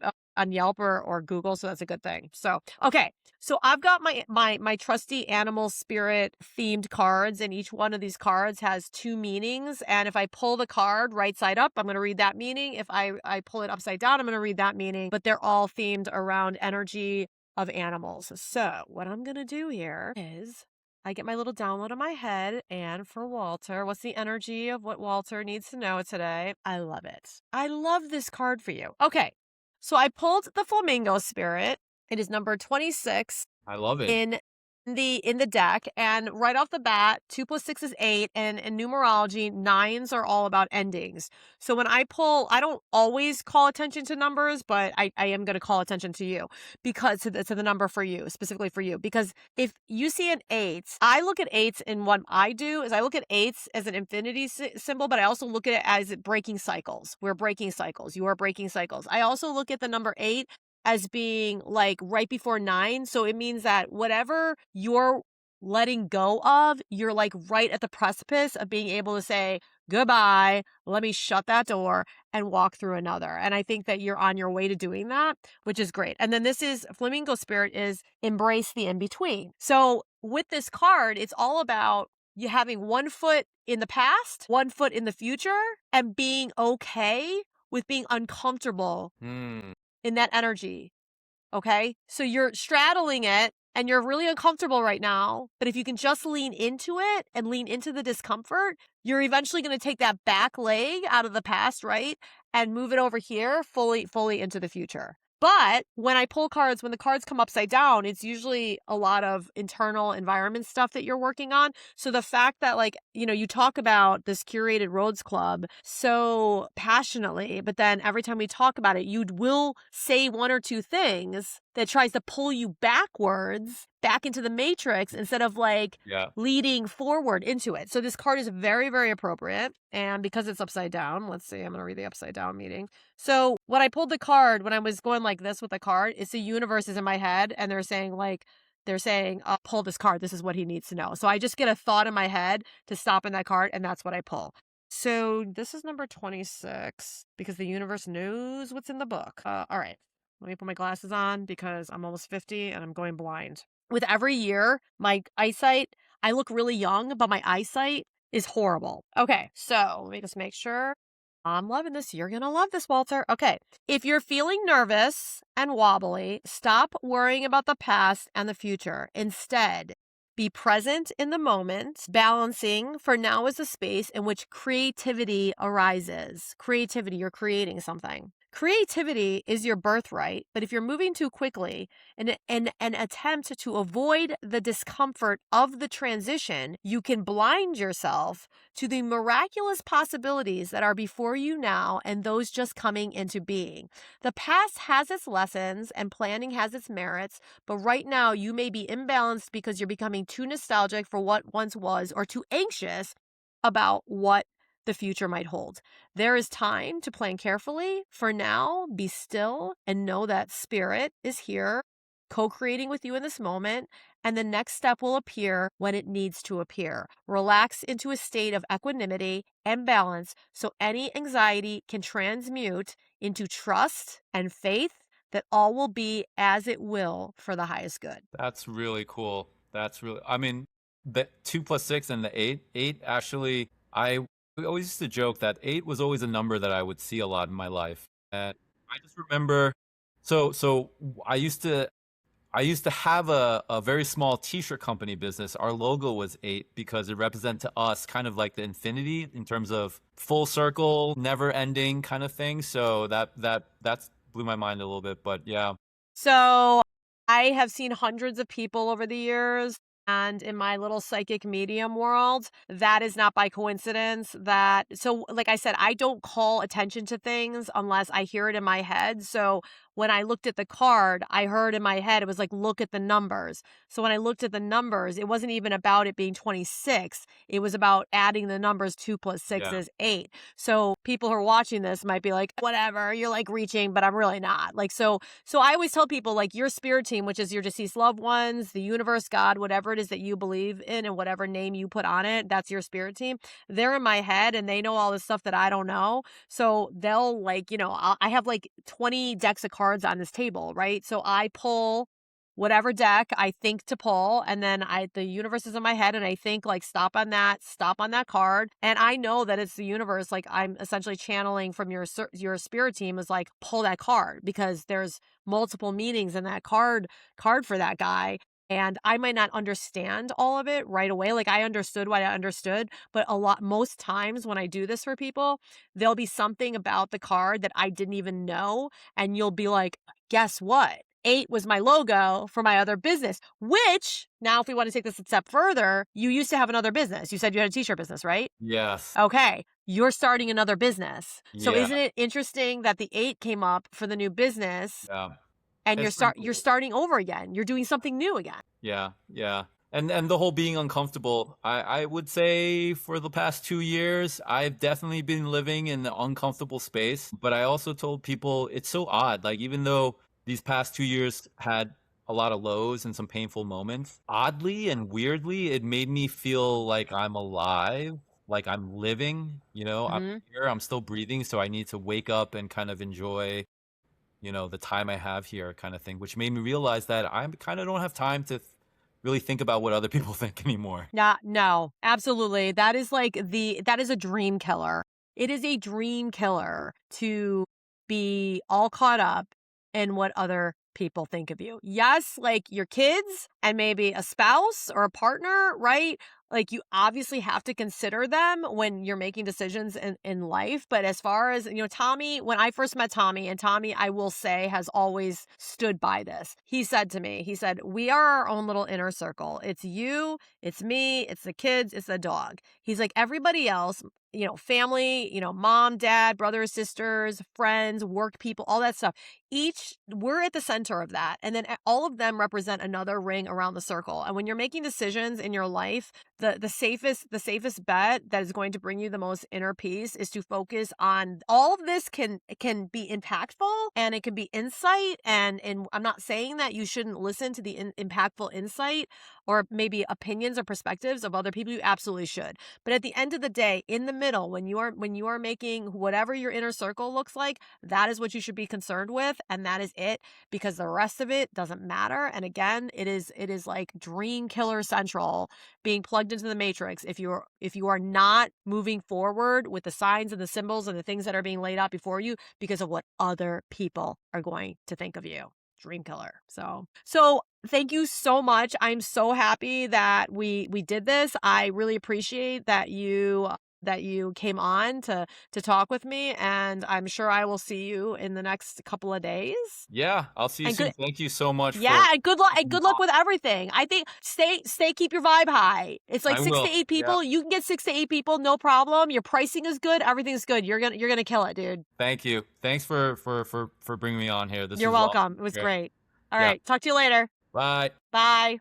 Yelp or Google. So that's a good thing. So, okay. So I've got my trusty animal spirit themed cards, and each one of these cards has two meanings. And if I pull the card right side up, I'm going to read that meaning. If I pull it upside down, I'm going to read that meaning, but they're all themed around energy of animals. So what I'm going to do here is I get my little download in my head, and for Walter, what's the energy of what Walter needs to know today? I love it. I love this card for you. Okay, so I pulled the flamingo spirit. It is number 26 I love it. in the deck, and right off the bat, 2 + 6 is 8, and in numerology, nines are all about endings. So when I pull, I don't always call attention to numbers, but I am going to call attention to you because to the number for you, specifically for you, because if you see an 8, I look at 8s, and what I do is I look at 8s as an infinity symbol, but I also look at it as breaking cycles. We're breaking cycles. You are breaking cycles. I also look at the number 8 as being like right before 9. So it means that whatever you're letting go of, you're like right at the precipice of being able to say, goodbye, let me shut that door and walk through another. And I think that you're on your way to doing that, which is great. And then this is Flamingo Spirit is embrace the in between. So with this card, it's all about you having one foot in the past, one foot in the future, and being okay with being uncomfortable Hmm. in that energy. Okay. So you're straddling it and you're really uncomfortable right now. But if you can just lean into it and lean into the discomfort, you're eventually going to take that back leg out of the past, right? And move it over here fully into the future. But when I pull cards, when the cards come upside down, it's usually a lot of internal environment stuff that you're working on. So the fact that, like, you talk about this Curated Roads Club so passionately, but then every time we talk about it, you will say one or two things that tries to pull you backwards, back into the matrix instead of like Yeah. leading forward into it. So this card is very, very appropriate. And because it's upside down, let's see, I'm going to read the upside down meaning. So when I pulled the card, when I was going like this with the card, it's the universe is in my head and they're saying, pull this card. This is what he needs to know. So I just get a thought in my head to stop in that card, and that's what I pull. So this is number 26 because the universe knows what's in the book. All right. Let me put my glasses on because I'm almost 50 and I'm going blind. With every year, my eyesight, I look really young, but my eyesight is horrible. Okay, so let me just make sure. I'm loving this. You're going to love this, Walter. Okay. If you're feeling nervous and wobbly, stop worrying about the past and the future. Instead, be present in the moment, balancing for now is a space in which creativity arises. Creativity, you're creating something. Creativity is your birthright, but if you're moving too quickly and an attempt to avoid the discomfort of the transition, you can blind yourself to the miraculous possibilities that are before you now and those just coming into being. The past has its lessons and planning has its merits, but right now you may be imbalanced because you're becoming too nostalgic for what once was or too anxious about what the future might hold. There is time to plan carefully. For now, be still and know that spirit is here, co-creating with you in this moment, and the next step will appear when it needs to appear. Relax into a state of equanimity and balance so any anxiety can transmute into trust and faith that all will be as it will for the highest good. That's really cool. That's really, I mean, the 2 + 6 and the eight actually, we always used to joke that 8 was always a number that I would see a lot in my life. And I just remember, so I used to have a very small t-shirt company business. Our logo was 8 because it represented to us kind of like the infinity in terms of full circle, never ending kind of thing. So that's blew my mind a little bit, but yeah. So I have seen hundreds of people over the years And in my little psychic medium world, that is not by coincidence. So like I said, I don't call attention to things unless I hear it in my head. So when I looked at the card, I heard in my head, it was like, look at the numbers. So when I looked at the numbers, it wasn't even about it being 26. It was about adding the numbers 2 plus 6 Yeah. is 8. So people who are watching this might be like, whatever, you're like reaching, but I'm really not. So I always tell people, like, your spirit team, which is your deceased loved ones, the universe, God, whatever it is that you believe in and whatever name you put on it, that's your spirit team. They're in my head and they know all this stuff that I don't know. So they'll like, I have like 20 decks of cards on this table, right? So I pull whatever deck I think to pull, and then the universe is in my head and I think like stop on that card, and I know that it's the universe. Like, I'm essentially channeling from your spirit team is like, pull that card, because there's multiple meanings in that card for that guy. And I might not understand all of it right away. Like, I understood what I understood, but most times when I do this for people, there'll be something about the card that I didn't even know. And you'll be like, guess what? 8 was my logo for my other business, which now, if we want to take this a step further, you used to have another business. You said you had a t-shirt business, right? Yes. Okay. You're starting another business. So Yeah. isn't it interesting that the 8 came up for the new business, Yeah. and It's pretty you're cool. starting over again. You're doing something new again. Yeah, yeah. And the whole being uncomfortable, I would say for the past 2 years, I've definitely been living in the uncomfortable space. But I also told people it's so odd. Like, even though these past 2 years had a lot of lows and some painful moments, oddly and weirdly, it made me feel like I'm alive, like I'm living, I'm Mhm. here, I'm still breathing. So I need to wake up and kind of enjoy, the time I have here, kind of thing, which made me realize that I kind of don't have time to really think about what other people think anymore. Yeah, no, absolutely. That is a dream killer. It is a dream killer to be all caught up in what other people think of you. Yes, like your kids and maybe a spouse or a partner, right? Like, you obviously have to consider them when you're making decisions in life. But as far as, Tommy, when I first met Tommy, and Tommy, I will say, has always stood by this. He said to me, he said, we are our own little inner circle. It's you, it's me, it's the kids, it's the dog. He's like, everybody else, family, mom, dad, brothers, sisters, friends, work people, all that stuff. We're at the center of that. And then all of them represent another ring around the circle. And when you're making decisions in your life, the safest bet that is going to bring you the most inner peace is to focus on all of this. Can be impactful, and it can be insight, and I'm not saying that you shouldn't listen to the impactful insight or maybe opinions or perspectives of other people. You absolutely should. But at the end of the day, in the middle, when you are making whatever your inner circle looks like, that is what you should be concerned with, and that is it, because the rest of it doesn't matter. And again, it is like dream killer central, being plugged into the matrix. If you are not moving forward with the signs and the symbols and the things that are being laid out before you because of what other people are going to think of you. Dream killer. So thank you so much. I'm so happy that we did this. I really appreciate that you came on to talk with me, and I'm sure I will see you in the next couple of days. Yeah, I'll see you And soon. good Thank you so much for Yeah, and good luck, and being good luck with everything. I think keep your vibe high. It's like I 6 to will. 8 Yeah. people. You can get 6 to 8 people, no problem. Your pricing is good. Everything's good. You're gonna kill it, dude. Thank you. Thanks for bringing me on here. This You're was welcome. awesome. It was Great. great. All Yeah. right. Talk to you later. Bye. Bye.